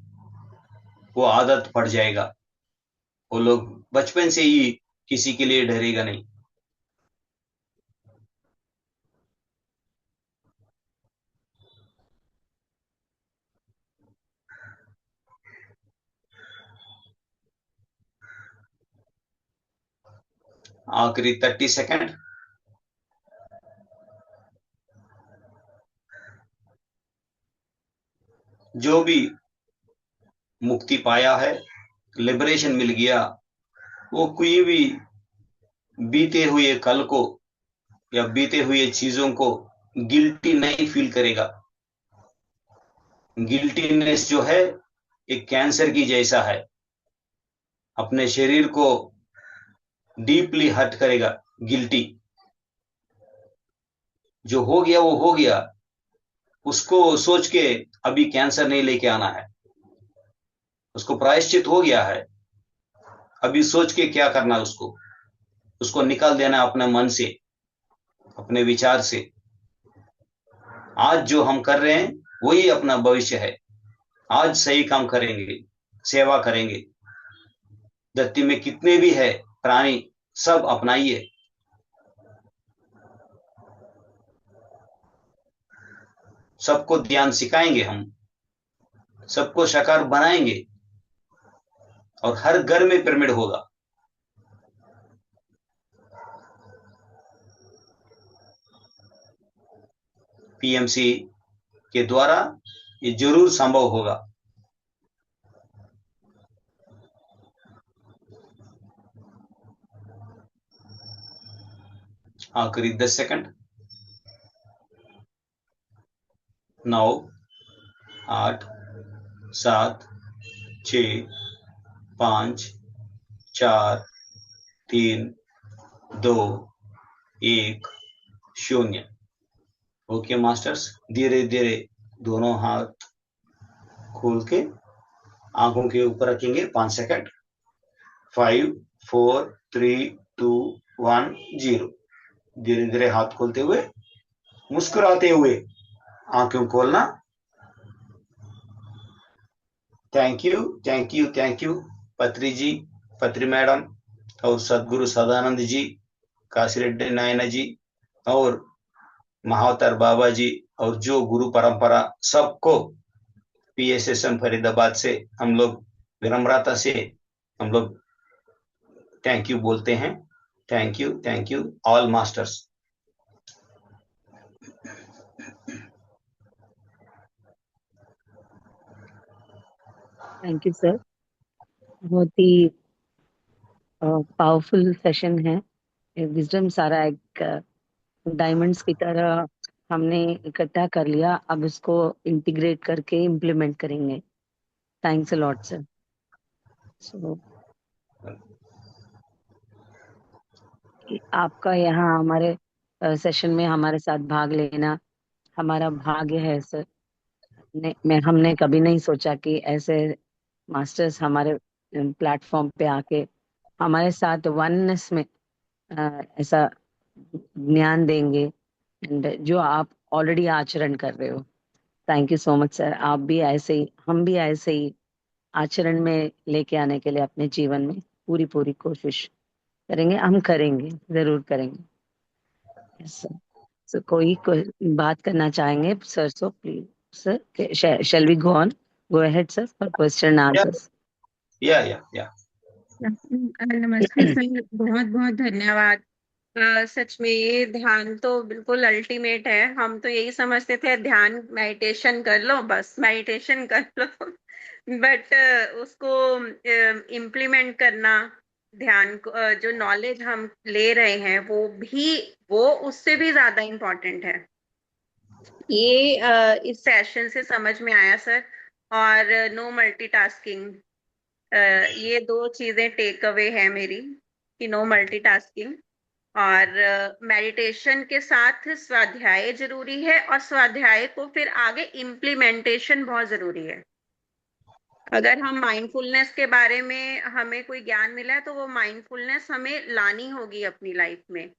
वो आदत पड़ जाएगा। वो लोग बचपन से ही किसी के लिए डरेगा नहीं। आखिरी 30 सेकंड। जो भी मुक्ति पाया है, लिबरेशन मिल गया, वो कोई भी बीते हुए कल को या बीते हुए चीजों को गिल्टी नहीं फील करेगा। गिल्टीनेस जो है एक कैंसर की जैसा है, अपने शरीर को डीपली हर्ट करेगा। गिल्टी जो हो गया वो हो गया, उसको सोच के अभी कैंसर नहीं लेके आना है। उसको प्रायश्चित हो गया है, अभी सोच के क्या करना, उसको उसको निकाल देना अपने मन से, अपने विचार से। आज जो हम कर रहे हैं वही अपना भविष्य है। आज सही काम करेंगे, सेवा करेंगे। धरती में कितने भी है प्राणी, सब अपनाइए। सबको ध्यान सिखाएंगे हम, सबको साकार बनाएंगे और हर घर में पिरामिड होगा। पीएमसी के द्वारा ये जरूर संभव होगा। आखिरी 10 सेकंड। 9, 8, 7, 6, 5, 4, 3, 2, 1, 0। ओके मास्टर्स, धीरे धीरे दोनों हाथ खोल के आंखों के ऊपर रखेंगे 5 सेकंड। 5, 4, 3, 2, 1, 0। धीरे धीरे हाथ खोलते हुए, मुस्कुराते हुए आंखें खोलना। Thank you, thank you, thank you पत्री जी, पत्री मैडम और सदगुरु सदानंद जी, काशीरेड्डी नायना जी और महावतार बाबा जी और जो गुरु परंपरा, सबको पीएसएसएम फरीदाबाद से हम लोग विनम्रता से हम लोग थैंक यू बोलते हैं। Thank you all masters. Thank you sir, बहुत ही पावरफुल सेशन है। विजडम सारा एक डायमंड्स की तरह हमने इकट्ठा कर लिया, अब इसको इंटीग्रेट करके इम्प्लीमेंट करेंगे। Thanks a lot sir. So आपका यहाँ हमारे सेशन में हमारे साथ भाग लेना हमारा भाग्य है सर। हमने कभी नहीं सोचा कि ऐसे मास्टर्स हमारे प्लेटफॉर्म पे आके हमारे साथ वननेस में ऐसा ज्ञान देंगे, एंड जो आप ऑलरेडी आचरण कर रहे हो। Thank you so much sir. आप भी ऐसे ही, हम भी ऐसे ही आचरण में लेके आने के लिए अपने जीवन में पूरी पूरी कोशिश करेंगे। हम करेंगे, जरूर करेंगे। Yes sir. सो कोई बात करना चाहेंगे sir? So please sir, shall we go on? Go ahead sir for question and answers. या नमस्ते सर, बहुत बहुत धन्यवाद। सच में ये ध्यान तो बिल्कुल अल्टीमेट है। हम तो यही समझते थे ध्यान मेडिटेशन कर लो, बस मेडिटेशन कर लो बट उसको इम्प्लीमेंट करना, ध्यान को जो नॉलेज हम ले रहे हैं वो उससे भी ज्यादा इम्पोर्टेंट है। ये इस सेशन से समझ में आया सर। और नो मल्टीटास्किंग, ये दो चीजें टेक अवे है मेरी, कि नो मल्टीटास्किंग। और मेडिटेशन के साथ स्वाध्याय जरूरी है, और स्वाध्याय को फिर आगे इम्प्लीमेंटेशन बहुत जरूरी है। अगर हम माइंडफुलनेस के बारे में हमें कोई ज्ञान मिला है, तो वो माइंडफुलनेस हमें लानी होगी अपनी लाइफ में,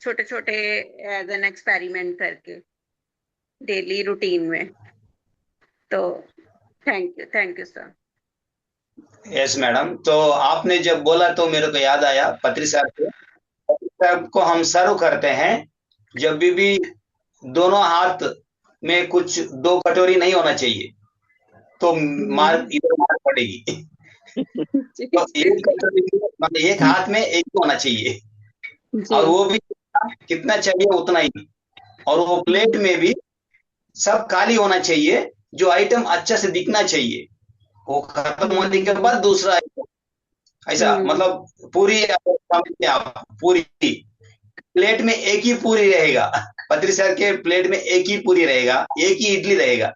छोटे छोटे एज एन एक्सपेरिमेंट करके डेली रूटीन में। तो thank you sir. Yes madam, तो आपने जब बोला तो मेरे को याद आया पत्री साहब को। पत्री साहब को हम सर्व करते हैं जब भी दोनों हाथ में कुछ 2 कटोरी नहीं होना चाहिए, तो मार इधर मार पड़ेगी तो एक कटोरी मतलब एक हाथ में एक ही होना चाहिए, और वो भी कितना चाहिए उतना ही। और वो प्लेट में भी सब खाली होना चाहिए, जो आइटम अच्छा से दिखना चाहिए। वो खत्म होने के बाद दूसरा आइटम, ऐसा मतलब पूरी आप पूरी प्लेट में एक ही पूरी रहेगा। पत्री सर के प्लेट में एक ही पूरी रहेगा, एक ही इडली रहेगा।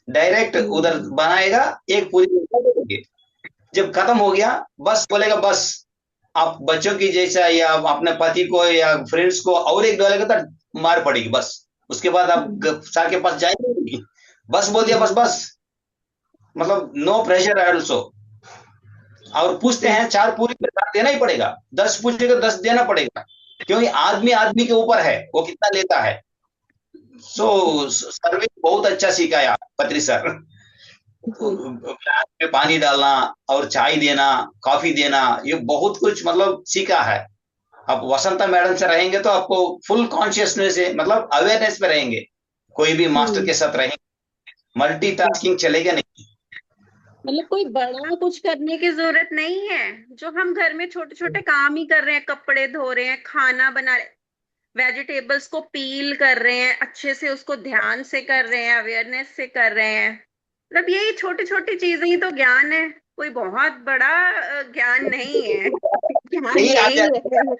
डायरेक्ट उधर बनाएगा, एक पूरी देंगे। जब खत्म हो गया बस बोलेगा बस, आप बच्चों की जैसा या अपने पति को या फ्रेंड्स को और एक डोलेगा तो मार पड़ेगी बस। उसके बाद आप सर के पास जाएंगे नहीं, बस बोल दिया बस बस, मतलब नो प्रेशर ऑल्सो। और पूछते हैं 4 पूरी देना ही पड़ेगा, 10 पूछेगा 10 देना पड़ेगा, क्योंकि आदमी आदमी के ऊपर है वो कितना लेता है। सो सर्विस बहुत अच्छा सिखाया पत्री सर। जी ग्लास में पानी डालना और चाय देना, कॉफी देना, ये बहुत कुछ मतलब सीखा है। आप वसंता मैडम से रहेंगे तो आपको फुल कॉन्शियसनेस है, मतलब अवेयरनेस में रहेंगे। कोई भी मास्टर हम्म। के साथ रहेंगे, मल्टीटास्किंग चलेगा नहीं। मतलब कोई बड़ा कुछ करने की जरूरत नहीं है। जो हम घर में छोटे छोटे काम ही कर रहे हैं, कपड़े धो रहे हैं, खाना बना रहे, वेजिटेबल्स को पील कर रहे हैं अच्छे से, उसको ध्यान से कर रहे हैं, अवेयरनेस से कर रहे हैं, मतलब यही छोटी छोटी चीजें ही तो ज्ञान है। कोई बहुत बड़ा ज्ञान नहीं है। ज्ञान यही यही आध्यात्मिकता है।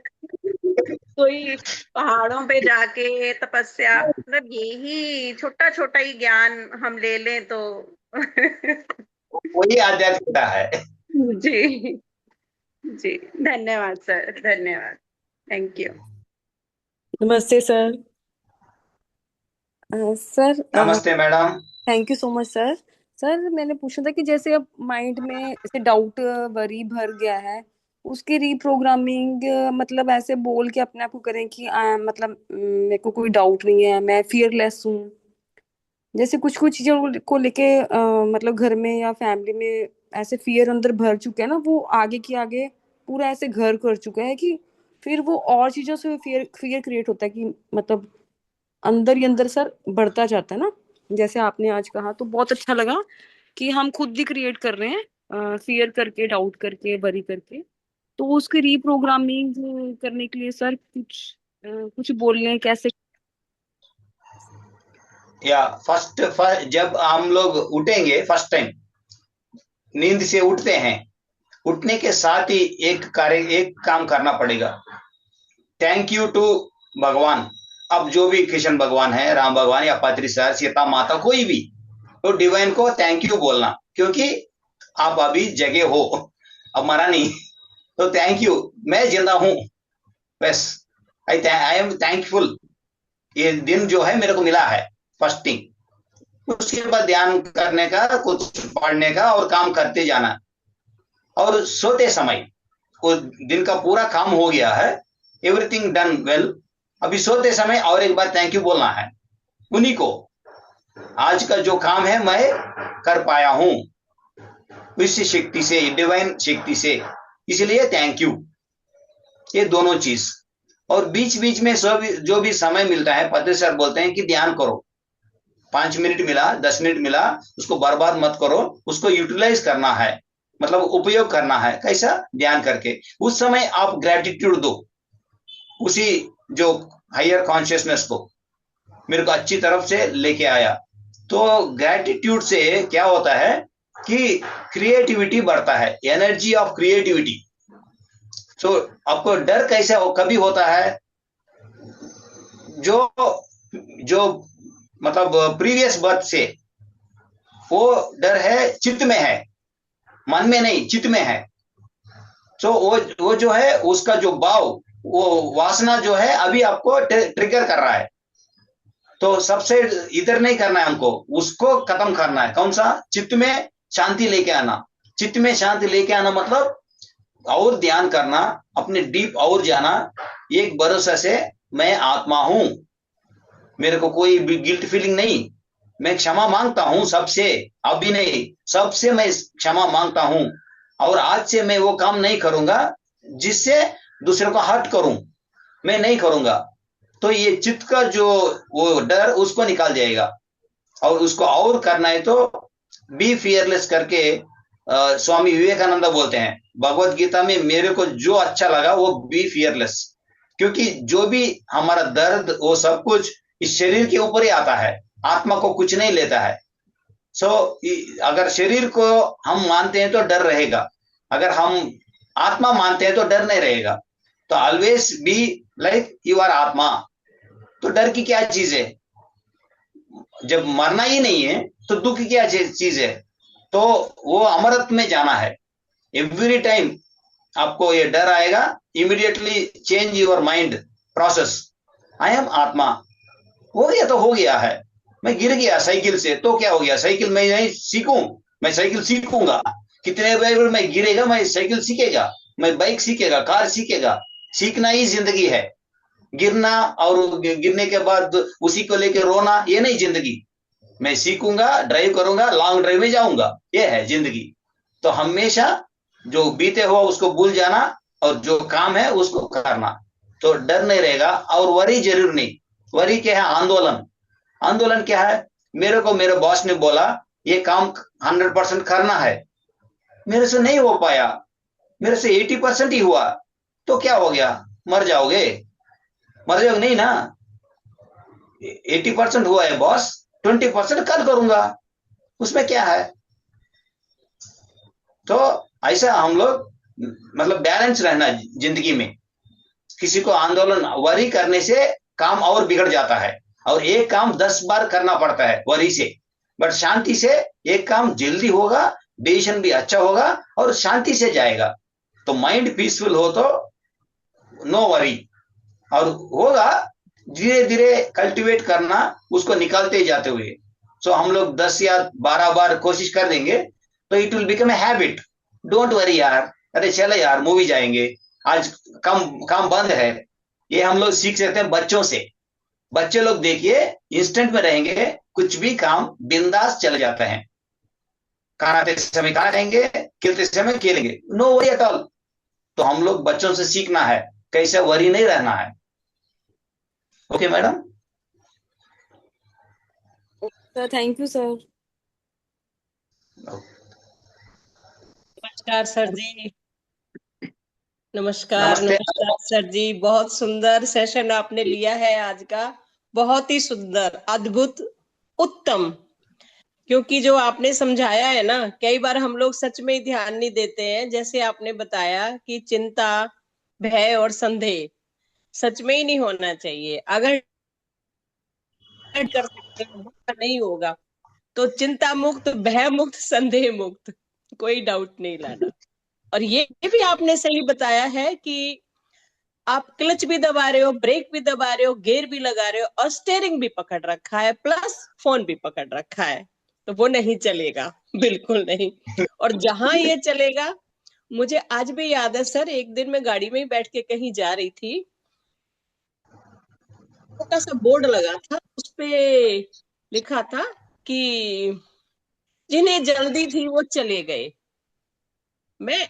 कोई पहाड़ों पे जाके तपस्या, मतलब यही छोटा छोटा ही ज्ञान हम ले लें तो। है, वही आध्यात्मिकता है। जी जी। धन्यवाद सर, धन्यवाद। Thank you. नमस्ते सर। सर नमस्ते madam. Thank you so much sir. Sir मैंने पूछना था कि जैसे अब माइंड में जैसे डाउट वरी भर गया है, उसकी रीप्रोग्रामिंग मतलब ऐसे बोल के अपने आप को करें कि मतलब मेरे को कोई डाउट नहीं है, मैं फियरलेस हूँ। जैसे कुछ कुछ चीजों को लेके मतलब घर में या फैमिली में ऐसे फियर अंदर भर चुके हैं ना, वो आगे की आगे पूरा ऐसे घर कर चुका है कि फिर वो और चीजों से फियर फियर क्रिएट होता है कि मतलब अंदर ही अंदर सर बढ़ता जाता है ना। जैसे आपने आज कहा तो बहुत अच्छा लगा कि हम खुद ही क्रिएट कर रहे हैं फियर करके, डाउट करके, वरी करके। तो उसकी रीप्रोग्रामिंग करने के लिए सर कुछ बोलने कैसे। या फर्स्ट जब हम लोग उठेंगे फर्स्ट टाइम, नींद से उठते हैं, उठने के साथ ही एक काम करना पड़ेगा। थैंक यू टू भगवान। अब जो भी कृष्ण भगवान है, राम भगवान या पात्री सर, सीता माता, कोई भी, तो डिवाइन को थैंक यू बोलना, क्योंकि आप अभी जगे हो, अब मरा नहीं। तो थैंक यू, मैं जिंदा हूं, बस। आई एम थैंकफुल, ये दिन जो है मेरे को मिला है, फर्स्ट थिंग। उसके बाद ध्यान करने का, कुछ पढ़ने का और काम करते जाना। और सोते समय वो दिन का पूरा काम हो गया है, एवरीथिंग डन वेल। अभी सोते समय और एक बार थैंक यू बोलना है उन्हीं को, आज का जो काम है मैं कर पाया हूं इस शक्ति से, डिवाइन शक्ति से, इसलिए थैंक यू। ये दोनों चीज। और बीच बीच में सब जो भी समय मिलता है, पति सर बोलते हैं कि ध्यान करो। 5 मिनट मिला, 10 मिनट मिला, उसको बर्बाद मत करो, उसको यूटिलाइज करना है, मतलब उपयोग करना है। कैसा? ध्यान करके उस समय आप ग्रेटिट्यूड दो उसी जो हायर कॉन्शियसनेस को, मेरे को अच्छी तरफ से लेके आया। तो ग्रेटिट्यूड से क्या होता है कि क्रिएटिविटी बढ़ता है, एनर्जी ऑफ क्रिएटिविटी। सो आपको डर कैसे कभी होता है, जो जो मतलब प्रीवियस बर्थ से वो डर है, चित्त में है, मन में नहीं, चित्त में है। तो वो जो है उसका जो भाव, वो वासना जो है अभी आपको ट्रिगर कर रहा है। तो सबसे इधर नहीं करना है हमको, उसको खत्म करना है। कौन सा? चित्त में शांति लेके आना। चित्त में शांति लेके आना मतलब और ध्यान करना, अपने डीप और जाना, एक भरोसा से मैं आत्मा हूं, मेरे को कोई भी गिल्ट फीलिंग नहीं, मैं क्षमा मांगता हूं सबसे, अभी नहीं, सबसे मैं क्षमा मांगता हूं। और आज से मैं वो काम नहीं करूंगा जिससे दूसरे को हर्ट करूं, मैं नहीं करूंगा। तो ये चित्त का जो वो डर, उसको निकाल जाएगा। और उसको और करना है तो बी फियरलेस करके, स्वामी विवेकानंद बोलते हैं भगवत गीता में, मेरे को जो अच्छा लगा वो बी फियरलेस। क्योंकि जो भी हमारा दर्द, वो सब कुछ इस शरीर के ऊपर ही आता है, आत्मा को कुछ नहीं लेता है। सो अगर शरीर को हम मानते हैं तो डर रहेगा, अगर हम आत्मा मानते हैं तो डर नहीं रहेगा। तो always be like you are आत्मा। तो डर की क्या चीज है? जब मरना ही नहीं है तो दुख की क्या चीज है? तो वो अमरत्व में जाना है। एवरी टाइम आपको ये डर आएगा, immediately change your mind process. I am आत्मा। हो गया तो हो गया है। मैं गिर गया साइकिल से तो क्या हो गया? साइकिल मैं नहीं सीखूं, मैं साइकिल सीखूंगा। कितने बार मैं गिरेगा, मैं साइकिल सीखेगा, मैं बाइक सीखेगा, कार सीखेगा। सीखना ही जिंदगी है। गिरना और गिरने के बाद उसी को लेकर रोना, ये नहीं जिंदगी। मैं सीखूंगा, ड्राइव करूंगा, लॉन्ग ड्राइव में जाऊंगा, ये है जिंदगी। तो हमेशा जो बीते हुआ उसको भूल जाना और जो काम है उसको करना, तो डर नहीं रहेगा। और वरी जरूर नहीं। वरी क्या है? आंदोलन। आंदोलन क्या है? मेरे को मेरे बॉस ने बोला ये काम 100% करना है, मेरे से नहीं हो पाया, मेरे से 80% ही हुआ, तो क्या हो गया? मर जाओगे? मर जाओगे नहीं ना। 80% हुआ है बॉस, 20% कल करूंगा, उसमें क्या है? तो ऐसा हम लोग मतलब बैलेंस रहना जिंदगी में। किसी को आंदोलन वरी करने से काम और बिगड़ जाता है, और एक काम 10 बार करना पड़ता है वरी से। बट शांति से एक काम जल्दी होगा, डिसीजन भी अच्छा होगा और शांति से जाएगा। तो माइंड पीसफुल हो तो नो वरी, और होगा। धीरे धीरे कल्टीवेट करना उसको, निकालते जाते हुए। सो हम लोग 10 या 12 बार कोशिश कर देंगे तो it will become a habit. Don't worry यार, अरे चलो यार मूवी जाएंगे, आज काम काम बंद है। ये हम लोग सीख सकते हैं बच्चों से। बच्चे लोग देखिए इंस्टेंट में रहेंगे, कुछ भी काम बिंदास चले जाते हैं। खाते समय खाना खाएंगे, खेलते समय खेलेंगे, नो वरी एट ऑल। तो हम लोग बच्चों से सीखना है, कैसे वरी नहीं रहना है। Okay madam. Sir thank you sir. नमस्कार सर जी। नमस्कार नमस्ते। नमस्कार सर जी, बहुत सुंदर सेशन आपने लिया है आज का, बहुत ही सुंदर, अद्भुत, उत्तम। क्योंकि जो आपने समझाया है ना, कई बार हम लोग सच में ही ध्यान नहीं देते हैं। जैसे आपने बताया कि चिंता, भय और संदेह सच में ही नहीं होना चाहिए। अगर कर सकते हैं वो नहीं होगा तो चिंता मुक्त, भय मुक्त, संदेह मुक्त, कोई डाउट नहीं लाना। और ये भी आपने सही बताया है कि आप क्लच भी दबा रहे हो, ब्रेक भी दबा रहे हो, गियर भी लगा रहे हो और स्टेयरिंग भी पकड़ रखा है, प्लस फोन भी पकड़ रखा है, तो वो नहीं चलेगा, बिल्कुल नहीं। और जहां ये चलेगा, मुझे आज भी याद है सर, एक दिन मैं गाड़ी में ही बैठ के कहीं जा रही थी, छोटा सा बोर्ड लगा था, उसपे लिखा था कि जिन्हें जल्दी थी वो चले गए। मैं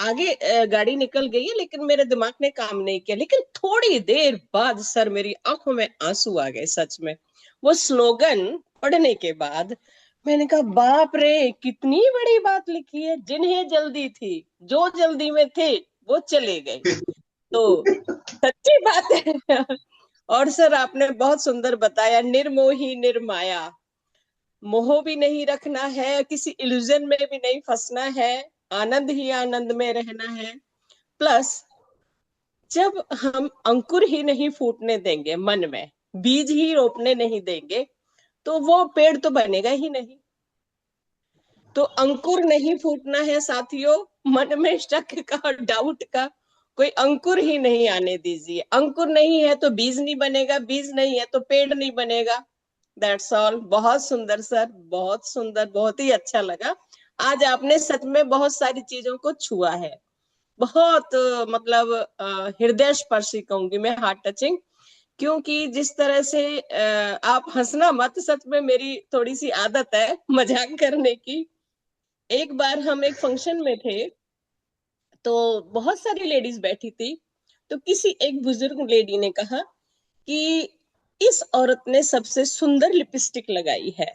आगे गाड़ी निकल गई है, लेकिन मेरे दिमाग ने काम नहीं किया। लेकिन थोड़ी देर बाद सर मेरी आंखों में आंसू आ गए, सच में। वो स्लोगन पढ़ने के बाद मैंने कहा बाप रे, कितनी बड़ी बात लिखी है। जिन्हें जल्दी थी, जो जल्दी में थे वो चले गए। तो सच्ची बात है। और सर आपने बहुत सुंदर बताया, निर्मोही निर्माया, मोह भी नहीं रखना है, किसी इल्यूजन में भी नहीं फंसना है, आनंद ही आनंद में रहना है। प्लस जब हम अंकुर ही नहीं फूटने देंगे मन में, बीज ही रोपने नहीं देंगे, तो वो पेड़ तो बनेगा ही नहीं। तो अंकुर नहीं फूटना है साथियों, मन में शक का और डाउट का कोई अंकुर ही नहीं आने दीजिए। अंकुर नहीं है तो बीज नहीं बनेगा, बीज नहीं है तो पेड़ नहीं बनेगा। That's all. बहुत सुंदर सर, बहुत सुंदर, बहुत ही अच्छा लगा। आज आपने सच में बहुत सारी चीजों को छुआ है, बहुत मतलब हृदय स्पर्शी कहूंगी मैं, हार्ट टचिंग। क्योंकि जिस तरह से आप हंसना मत, सच में मेरी थोड़ी सी आदत है मजाक करने की। एक बार हम एक फंक्शन में थे, तो बहुत सारी लेडीज बैठी थी, तो किसी एक बुजुर्ग लेडी ने कहा कि इस औरत ने सबसे सुंदर लिपस्टिक लगाई है,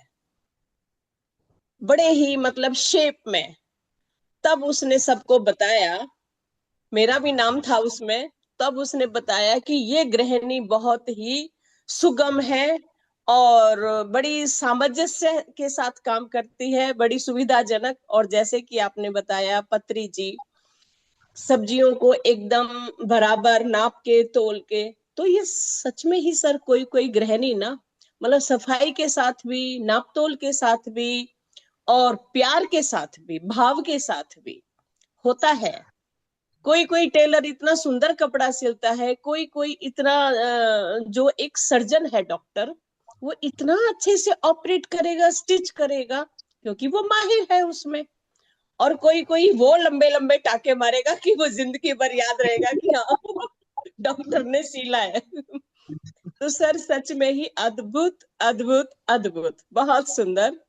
बड़े ही मतलब शेप में। तब उसने सबको बताया, मेरा भी नाम था उसमें, तब उसने बताया कि ये गृहिणी बहुत ही सुगम है और बड़ी सामंजस्य के साथ काम करती है, बड़ी सुविधाजनक। और जैसे कि आपने बताया पत्री जी, सब्जियों को एकदम बराबर नाप के तोल के, तो ये सच में ही सर कोई कोई गृहिणी ना, मतलब सफाई के साथ भी, नाप तोल के साथ भी और प्यार के साथ भी, भाव के साथ भी होता है। कोई कोई टेलर इतना सुंदर कपड़ा सिलता है, कोई कोई इतना जो एक सर्जन है डॉक्टर, वो इतना अच्छे से ऑपरेट करेगा, स्टिच करेगा, क्योंकि वो माहिर है उसमें। और कोई कोई वो लंबे लंबे टाके मारेगा कि वो जिंदगी भर याद रहेगा कि हाँ डॉक्टर ने सिला है। तो सर सच में ही अद्भुत अद्भुत अद्भुत, बहुत सुंदर।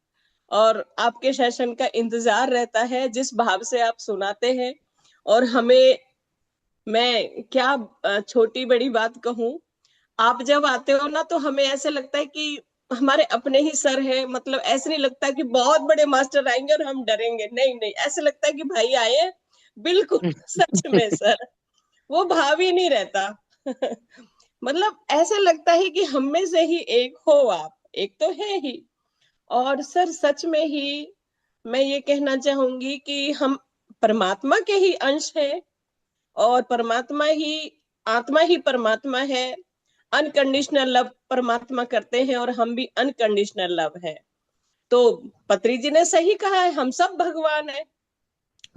और आपके सेशन का इंतजार रहता है, जिस भाव से आप सुनाते हैं। और हमें, मैं क्या छोटी बड़ी बात कहूं, आप जब आते हो ना तो हमें ऐसे लगता है कि हमारे अपने ही सर है। मतलब ऐसे नहीं लगता कि बहुत बड़े मास्टर आएंगे और हम डरेंगे, नहीं नहीं, ऐसे लगता है कि भाई आए हैं। बिल्कुल सच में सर, वो भाव ही नहीं रहता। मतलब ऐसे लगता है कि हम में से ही एक हो आप, एक तो है ही। और सर सच में ही मैं ये कहना चाहूंगी कि हम परमात्मा के ही अंश हैं, और परमात्मा ही, आत्मा ही परमात्मा है। अनकंडीशनल लव परमात्मा करते हैं, और हम भी अनकंडीशनल लव है। तो पत्री जी ने सही कहा है, हम सब भगवान है।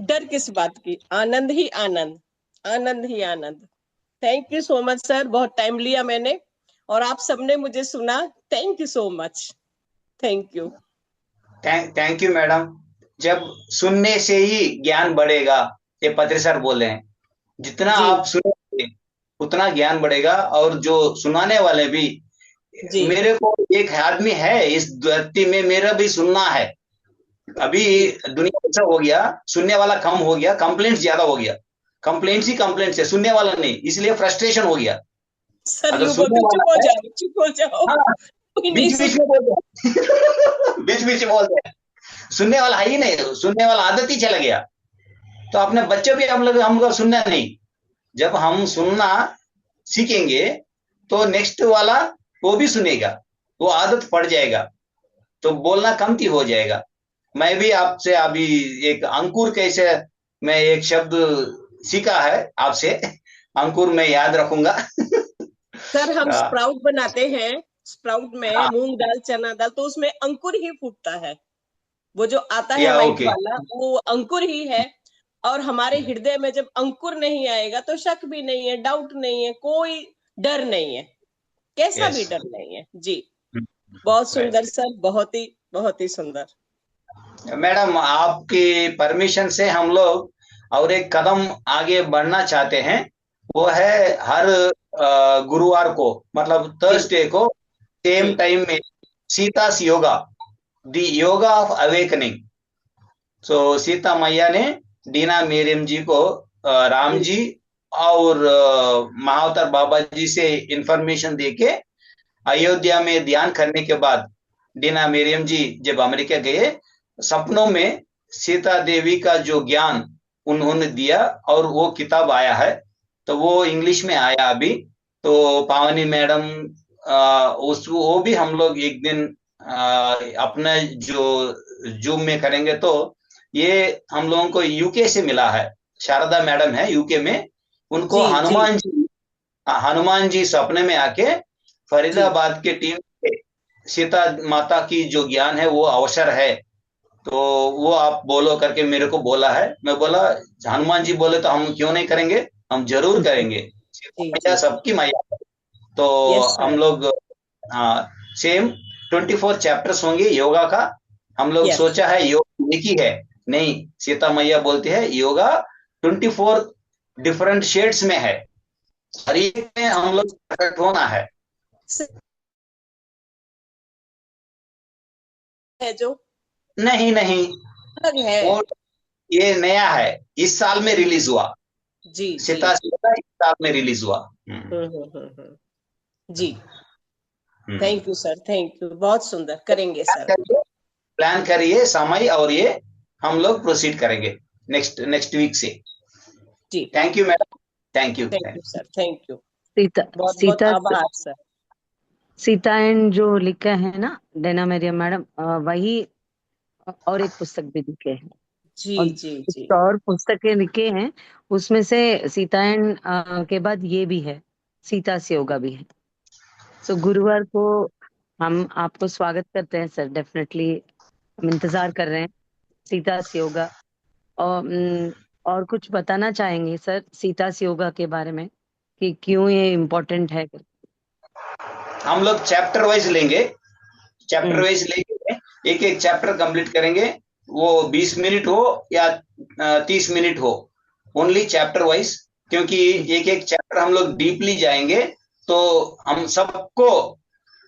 डर किस बात की, आनंद ही आनंद, आनंद ही आनंद। Thank you so much sir, बहुत टाइम लिया मैंने, और आप सबने मुझे सुना। Thank you so much, thank you. Thank you madam. जब सुनने से ही ज्ञान बढ़ेगा, ये पत्री सर बोले हैं। जितना जी आप सुनेंगे उतना ज्ञान बढ़ेगा, और जो सुनाने वाले भी। जी मेरे को एक आदमी है इस धरती में, मेरा भी सुनना है। अभी जी दुनिया ऐसा हो गया, सुनने वाला कम हो गया, कंप्लेंट्स ज्यादा हो गया। कंप्लेंट्स ही कंप्लेंट्स है, सुनने वाला नहीं, इसलिए फ्रस्ट्रेशन हो गया। सर, अगर यूं सुनने बोलते चुप हो वाला है, जाओ, चुप हो जाओ, हाँ, कोई नहीं बीच बीच सुन। में बोलते हैं। बीच बीच में बोलते हैं, सुनने वाला है ही नहीं, सुनने वाला आदत ही चला गया। तो अपने बच्चे भी हम लोग सुनना नहीं। जब हम सुनना सीखेंगे तो नेक्स्ट वाला वो भी सुनेगा, वो आदत पड़ जाएगा, तो बोलना कमती हो जाएगा। मैं भी आपसे अभी एक अंकुर कैसे, मैं एक शब्द सीखा है आपसे, अंकुर मैं याद रखूंगा। सर हम हाँ, स्प्राउट बनाते हैं, स्प्राउट में मूंग दाल चना दाल, तो उसमें अंकुर ही फूटता है। वो जो आता है या वाइट ओके। वाला, वो अंकुर ही है। और हमारे हृदय में जब अंकुर नहीं आएगा तो शक भी नहीं है, डाउट नहीं है, कोई डर नहीं है, कैसा यस, भी डर नहीं है जी। बहुत सुंदर सर, बहुत ही सुंदर। मैडम आपकी परमिशन से हम लोग और एक कदम आगे बढ़ना चाहते हैं। वो है हर गुरुवार को, मतलब जी थर्सडे को जी सेम टाइम में Sita's yoga, the yoga of awakening. So Sita मैया ने डीना मेरियम जी को राम जी जी और महाअवतार बाबा जी से इंफॉर्मेशन देके अयोध्या में ध्यान करने के बाद डीना मेरियम जी जब अमेरिका गए, सपनों में सीता देवी का जो ज्ञान उन्होंने दिया, और वो किताब आया है। तो वो इंग्लिश में आया अभी। तो पावनी मैडम, उस वो भी हम लोग एक दिन अपने जो जूम में करेंगे। तो ये हम लोगों को यूके से मिला है, शारदा मैडम है यूके में। उनको जी जी हनुमान जी सपने में आके जी फरीदाबाद के टीम के सीता माता की जो ज्ञान है वो अवसर है, तो वो आप बोलो करके मेरे को बोला है। मैं बोला हनुमान जी बोले तो हम क्यों नहीं करेंगे, हम जरूर करेंगे। सीता जी मैया जी जी। सबकी मैया है। तो यस हम सर। लोग, हाँ, सेम 24 चैप्टर्स होंगे योगा का। हम लोग यस सोचा है योग एक ही है, नहीं, सीता मैया बोलती है योगा 24 डिफरेंट शेड्स में है, और एक में हम लोग प्रकट होना है। है जो नहीं नहीं, अलग है। वो ये नया है, इस साल में रिलीज हुआ। जी जी सीता जी। सीता इस साल में रिलीज हुआ। जी। हम्म। Thank you sir, thank you, बहुत सुंदर, करेंगे सर। प्लान करिए समय, और ये हम लोग प्रोसीड करेंगे नेक्स्ट नेक्स्ट वीक से। जी thank you madam, thank you. Thank you sir, thank you, Sita बहुत बहुत सीता आभार सर। सीता एंड जो लिखा है ना डेना मेरियम मैडम, वही और एक पुस्तक भी लिखे हैं, जी और जी कुछ जी और पुस्तकें लिखे हैं। उसमें से सीता एंड के बाद ये भी है, सीता से योगा भी है। सो गुरुवार को हम आपको स्वागत करते हैं सर, डेफिनेटली हम इंतजार कर रहे हैं सीता से योगा। और और कुछ बताना चाहेंगे सर सीता से योगा के बारे में कि क्यों ये इम्पोर्टेंट है? हम लोग चैप्टर वाइज लेंगे, चैप्टर हम्म। वाइज लेंगे, एक एक चैप्टर कंप्लीट करेंगे। वो 20 मिनट हो या 30 मिनट हो, ओनली चैप्टर वाइज। क्योंकि एक एक चैप्टर हम लोग डीपली जाएंगे, तो हम सबको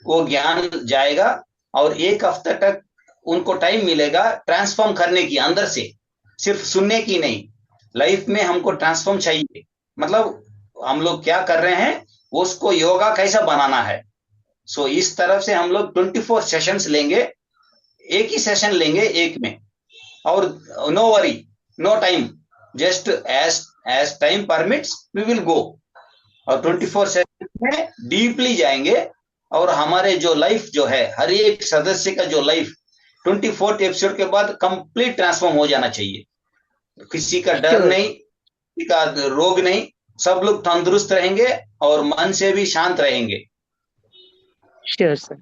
वो ज्ञान जाएगा और एक हफ्ते तक उनको टाइम मिलेगा ट्रांसफॉर्म करने की अंदर से, सिर्फ सुनने की नहीं। लाइफ में हमको ट्रांसफॉर्म चाहिए, मतलब हम लोग क्या कर रहे हैं उसको योगा कैसा बनाना है। सो इस तरफ से हम लोग 24 सेशंस लेंगे, एक ही सेशन लेंगे एक में, और no worry, no time, just as as time permits we will go, और 24 सेशन में डीपली जाएंगे। और हमारे जो लाइफ जो है, हर एक सदस्य का जो लाइफ 24 एपिसोड के बाद कंप्लीट ट्रांसफॉर्म हो जाना चाहिए। किसी का डर श्योर नहीं, किसी का रोग नहीं, सब लोग तंदुरुस्त रहेंगे और मन से भी शांत रहेंगे। Sure sir,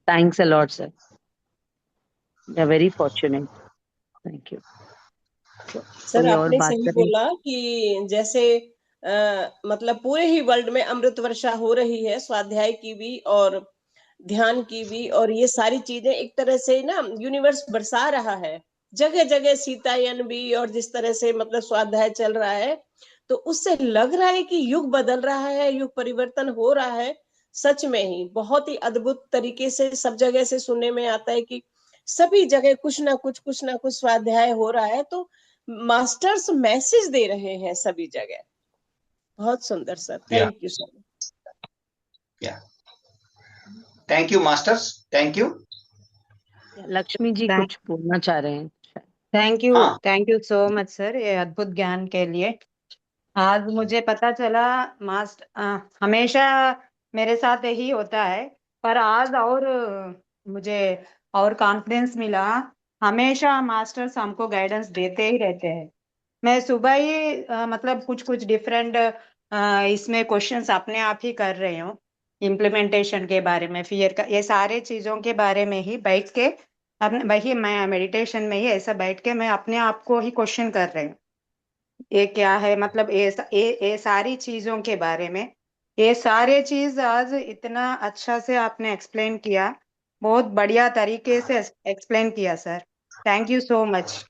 thanks a lot sir, we are very fortunate, thank you. Sir कोई और आपने बात सही करें? बोला कि जैसे मतलब पूरे ही वर्ल्ड में अमृत वर्षा हो रही है, स्वाध्याय की भी और ध्यान की भी, और ये सारी चीजें एक तरह से ना यूनिवर्स बरसा रहा है जगह जगह, सीतायन भी, और जिस तरह से मतलब स्वाध्याय चल रहा है, तो उससे लग रहा है कि युग बदल रहा है, युग परिवर्तन हो रहा है। सच में ही बहुत ही अद्भुत तरीके से सब जगह से सुनने में आता है कि सभी जगह कुछ ना कुछ स्वाध्याय हो रहा है। तो मास्टर्स मैसेज दे रहे हैं सभी जगह। बहुत सुंदर सर, या थैंक यू सर। या thank you masters, thank you. Lakshmi ji thank कुछ बोलना चाह रहे हैं। हाँ, thank you so much sir, ये अद्भुत ज्ञान के लिए। आज मुझे पता चला हमेशा मेरे साथ यही होता है, पर आज और मुझे और कॉन्फिडेंस मिला। हमेशा मास्टर्स हमको गाइडेंस देते ही रहते हैं। मैं सुबह ही मतलब कुछ कुछ डिफरेंट इसमें क्वेश्चंस अपने आप ही कर रही हूँ, इम्प्लीमेंटेशन के बारे में, फियर का, ये सारे चीजों के बारे में ही बैठ के अपने वही मैं मेडिटेशन में ही ऐसा बैठ के मैं अपने आप को ही क्वेश्चन कर रही हूँ। ये क्या है, मतलब ये सारी चीजों के बारे में, ये सारे चीज आज इतना अच्छा से आपने एक्सप्लेन किया, बहुत बढ़िया तरीके से एक्सप्लेन किया sir, thank you so much.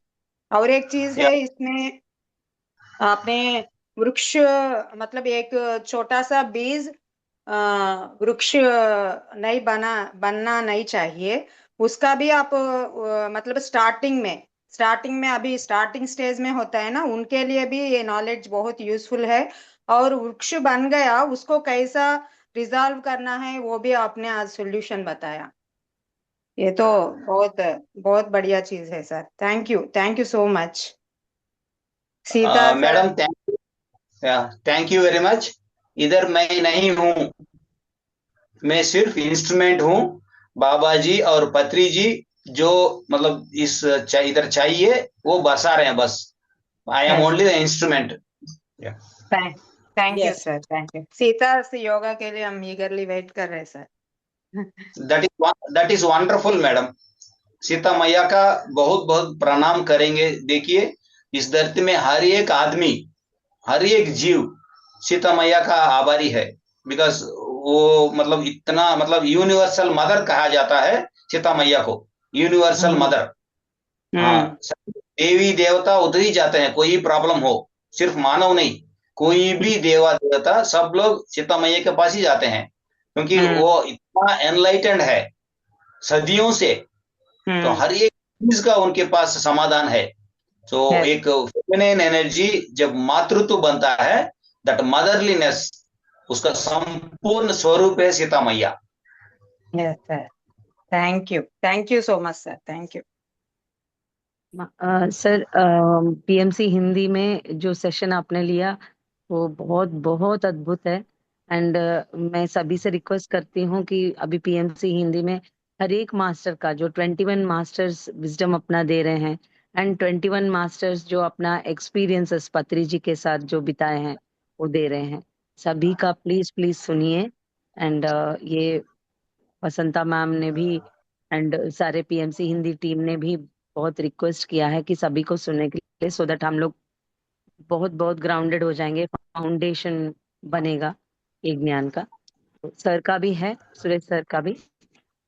और एक चीज या है इसमें, आपने वृक्ष, मतलब एक छोटा सा बीज वृक्ष नहीं बनना नहीं चाहिए, उसका भी आप मतलब स्टार्टिंग में अभी स्टार्टिंग स्टेज में होता है ना, उनके लिए भी ये नॉलेज बहुत यूजफुल है। और वृक्ष बन गया उसको कैसा रिजॉल्व करना है वो भी आपने आज सॉल्यूशन बताया। ये तो बहुत बहुत बढ़िया चीज है sir, thank you so much. Sita sir. Madam, thank you very much. इधर मैं नहीं हूँ, मैं सिर्फ इंस्ट्रूमेंट हूँ। बाबा जी और पत्री जी जो मतलब इधर चाहिए वो बरसा रहे हैं बस। I am yes, only the instrument. Thank thank you yes sir, thank you. Sita से योगा के लिए हम ईगरली वेट कर रहे हैं sir. That is wonderful madam. Sita मैया का बहुत बहुत प्रणाम करेंगे। देखिए, इस धरती में हर एक आदमी, हर एक जीव सीता मैया का आभारी है। बिकॉज वो मतलब इतना मतलब यूनिवर्सल मदर कहा जाता है सीता मैया को, यूनिवर्सल हम्म मदर। हम्म हाँ, सब देवी देवता उधर ही जाते हैं, कोई प्रॉब्लम हो, सिर्फ मानव नहीं, कोई भी देवा देवता सब लोग सीता मैया के पास ही जाते हैं, क्योंकि हम्म वो इतना एनलाइटेंड है सदियों से। तो हम्म हर एक चीज का उनके पास समाधान है। तो यस एक फेमिनिन एनर्जी जब मातृत्व बनता है, दैट मदरलीनेस, उसका संपूर्ण स्वरूप है सीता मैया। Yes sir, thank you so much sir, thank you. Sir, PMC Hindi में जो सेशन आपने लिया वो बहुत बहुत अद्भुत है। एंड मैं सभी से रिक्वेस्ट करती हूँ कि अभी पीएमसी हिंदी में हर एक मास्टर का जो 21 मास्टर्स विजडम अपना दे रहे हैं, एंड 21 मास्टर्स जो अपना एक्सपीरियंसेस पत्री जी के साथ जो बिताए हैं वो दे रहे हैं, सभी का प्लीज प्लीज सुनिए। एंड ये वसंता मैम ने भी एंड सारे पीएमसी हिंदी टीम ने भी बहुत रिक्वेस्ट किया है कि सभी को सुनने के लिए, सो दैट हम लोग बहुत बहुत ग्राउंडेड हो जाएंगे, फाउंडेशन बनेगा एक ज्ञान का। तो सर का भी है, सुरेश सर का भी,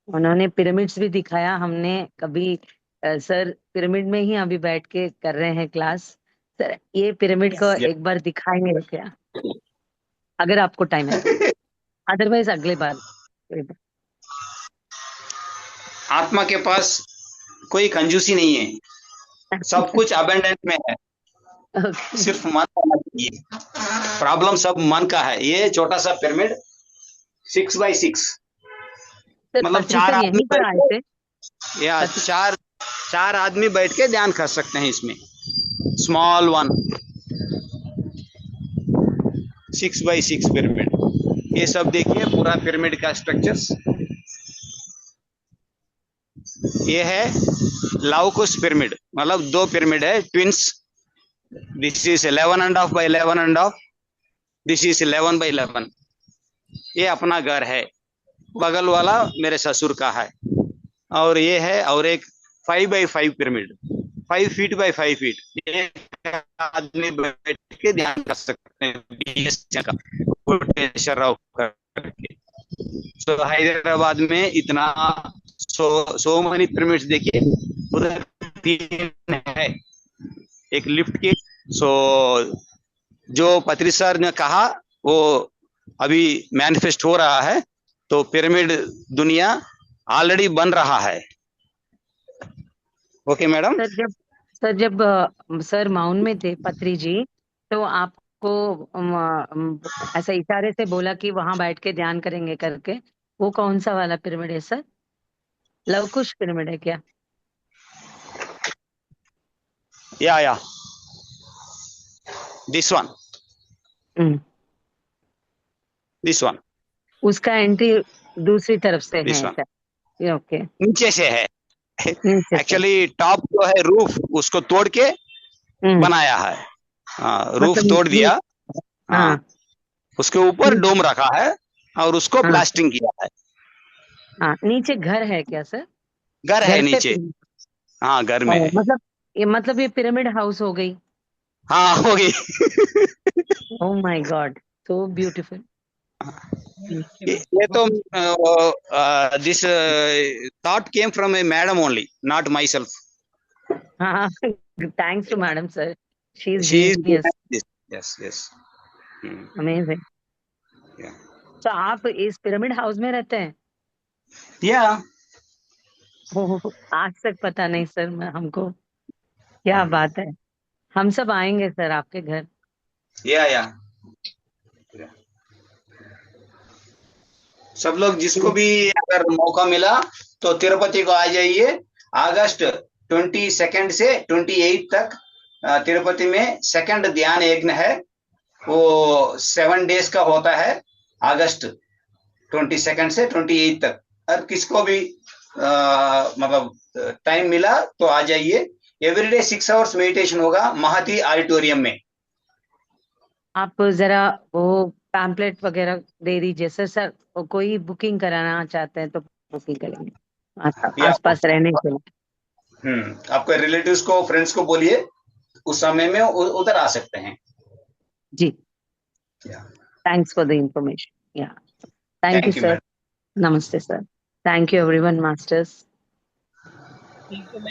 उन्होंने पिरामिड्स भी दिखाया। हमने कभी सर पिरामिड में ही अभी बैठ के कर रहे हैं क्लास। सर ये पिरामिड को यस एक बार दिखाएंगे क्या, अगर आपको टाइम है तो? अदरवाइज अगले बार आत्मा के पास कोई कंजूसी नहीं है, सब कुछ अबेंडेंट में है, ओके सिर्फ मन होना चाहिए। प्रॉब्लम सब मन का है। ये छोटा सा पिरामिड 6x6, सर मतलब पत्री चार सर आदमी यहीं पर आए बैठ थे के, या पत्री चार आदमी बैठ के ध्यान कर सकते हैं इसमें। Small one 6x6 pyramid. ये सब देखिए पूरा पिरामिड का स्ट्रक्चर्स। ये है लाओकुस पिरामिड, मतलब 2 पिरामिड है, twins. This is 11.5 by 11.5, this is 11 by 11। ये अपना घर है, बगल वाला मेरे ससुर का है। और ये है और एक 5 by 5 pyramid, 5 feet by 5 feet। ये आदमी बैठ के ध्यान कर सकते हैं का कोटेश्वर करके। तो हैदराबाद में इतना सो मनी पिरामिड्स देखिए। उधर 3 है, एक लिफ्ट की। सो जो पत्री सर ने कहा वो अभी मैनिफेस्ट हो रहा है। तो पिरामिड दुनिया ऑलरेडी बन रहा है। Okay madam. सर जब सर माउंट में थे पत्री जी, तो आपको ऐसा इशारे से बोला कि वहां बैठ के ध्यान करेंगे करके, वो कौन सा वाला पिरामिड है सर? लवकुश पिरामिड है क्या? या दिस वन, दिस वन, उसका एंट्री दूसरी तरफ से दिस है वन सर? ओके नीचे से है। नीचे से एक्चुअली टॉप जो है रूफ, उसको तोड़ के बनाया है। रूफ मतलब तोड़ दिया। हाँ, हाँ उसके ऊपर डोम रखा है और उसको हाँ प्लास्टिंग किया है। हाँ नीचे घर है क्या सर? घर है घर से नीचे। हाँ, घर में है। मतलब ये पिरामिड हाउस हो गई। हाँ, हो गई। Oh my god, so beautiful. ये तो this thought came from a madam only, not myself. हाँ thanks to madam sir, she is she is genius, yes yes. Amazing. तो आप इस पिरामिड हाउस में रहते हैं? या ओह, आज तक पता नहीं सर हमको। क्या बात है, हम सब आएंगे सर आपके घर। या सब लोग जिसको भी अगर मौका मिला तो तिरुपति को आ जाइए। अगस्त 22 से 28 तक तिरुपति में सेकंड ध्यान यज्ञ है। वो 7 days का होता है, अगस्त 22 से 28 तक। और किसको भी मतलब टाइम मिला तो आ जाइए। एवरीडे 6 hours मेडिटेशन होगा महती ऑडिटोरियम में। आप जरा वो पैम्पलेट वगैरह दे दीजिए सर। सर कोई बुकिंग कराना चाहते हैं तो बुकिंग करेंगे या आसपास रहने के लिए। आपके रिलेटिव्स को, फ्रेंड्स को बोलिए, उस समय में उधर आ सकते हैं। जी, थैंक्स फॉर द इंफॉर्मेशन। या thank you thank you sir. Madam. नमस्ते sir. Thank you everyone masters.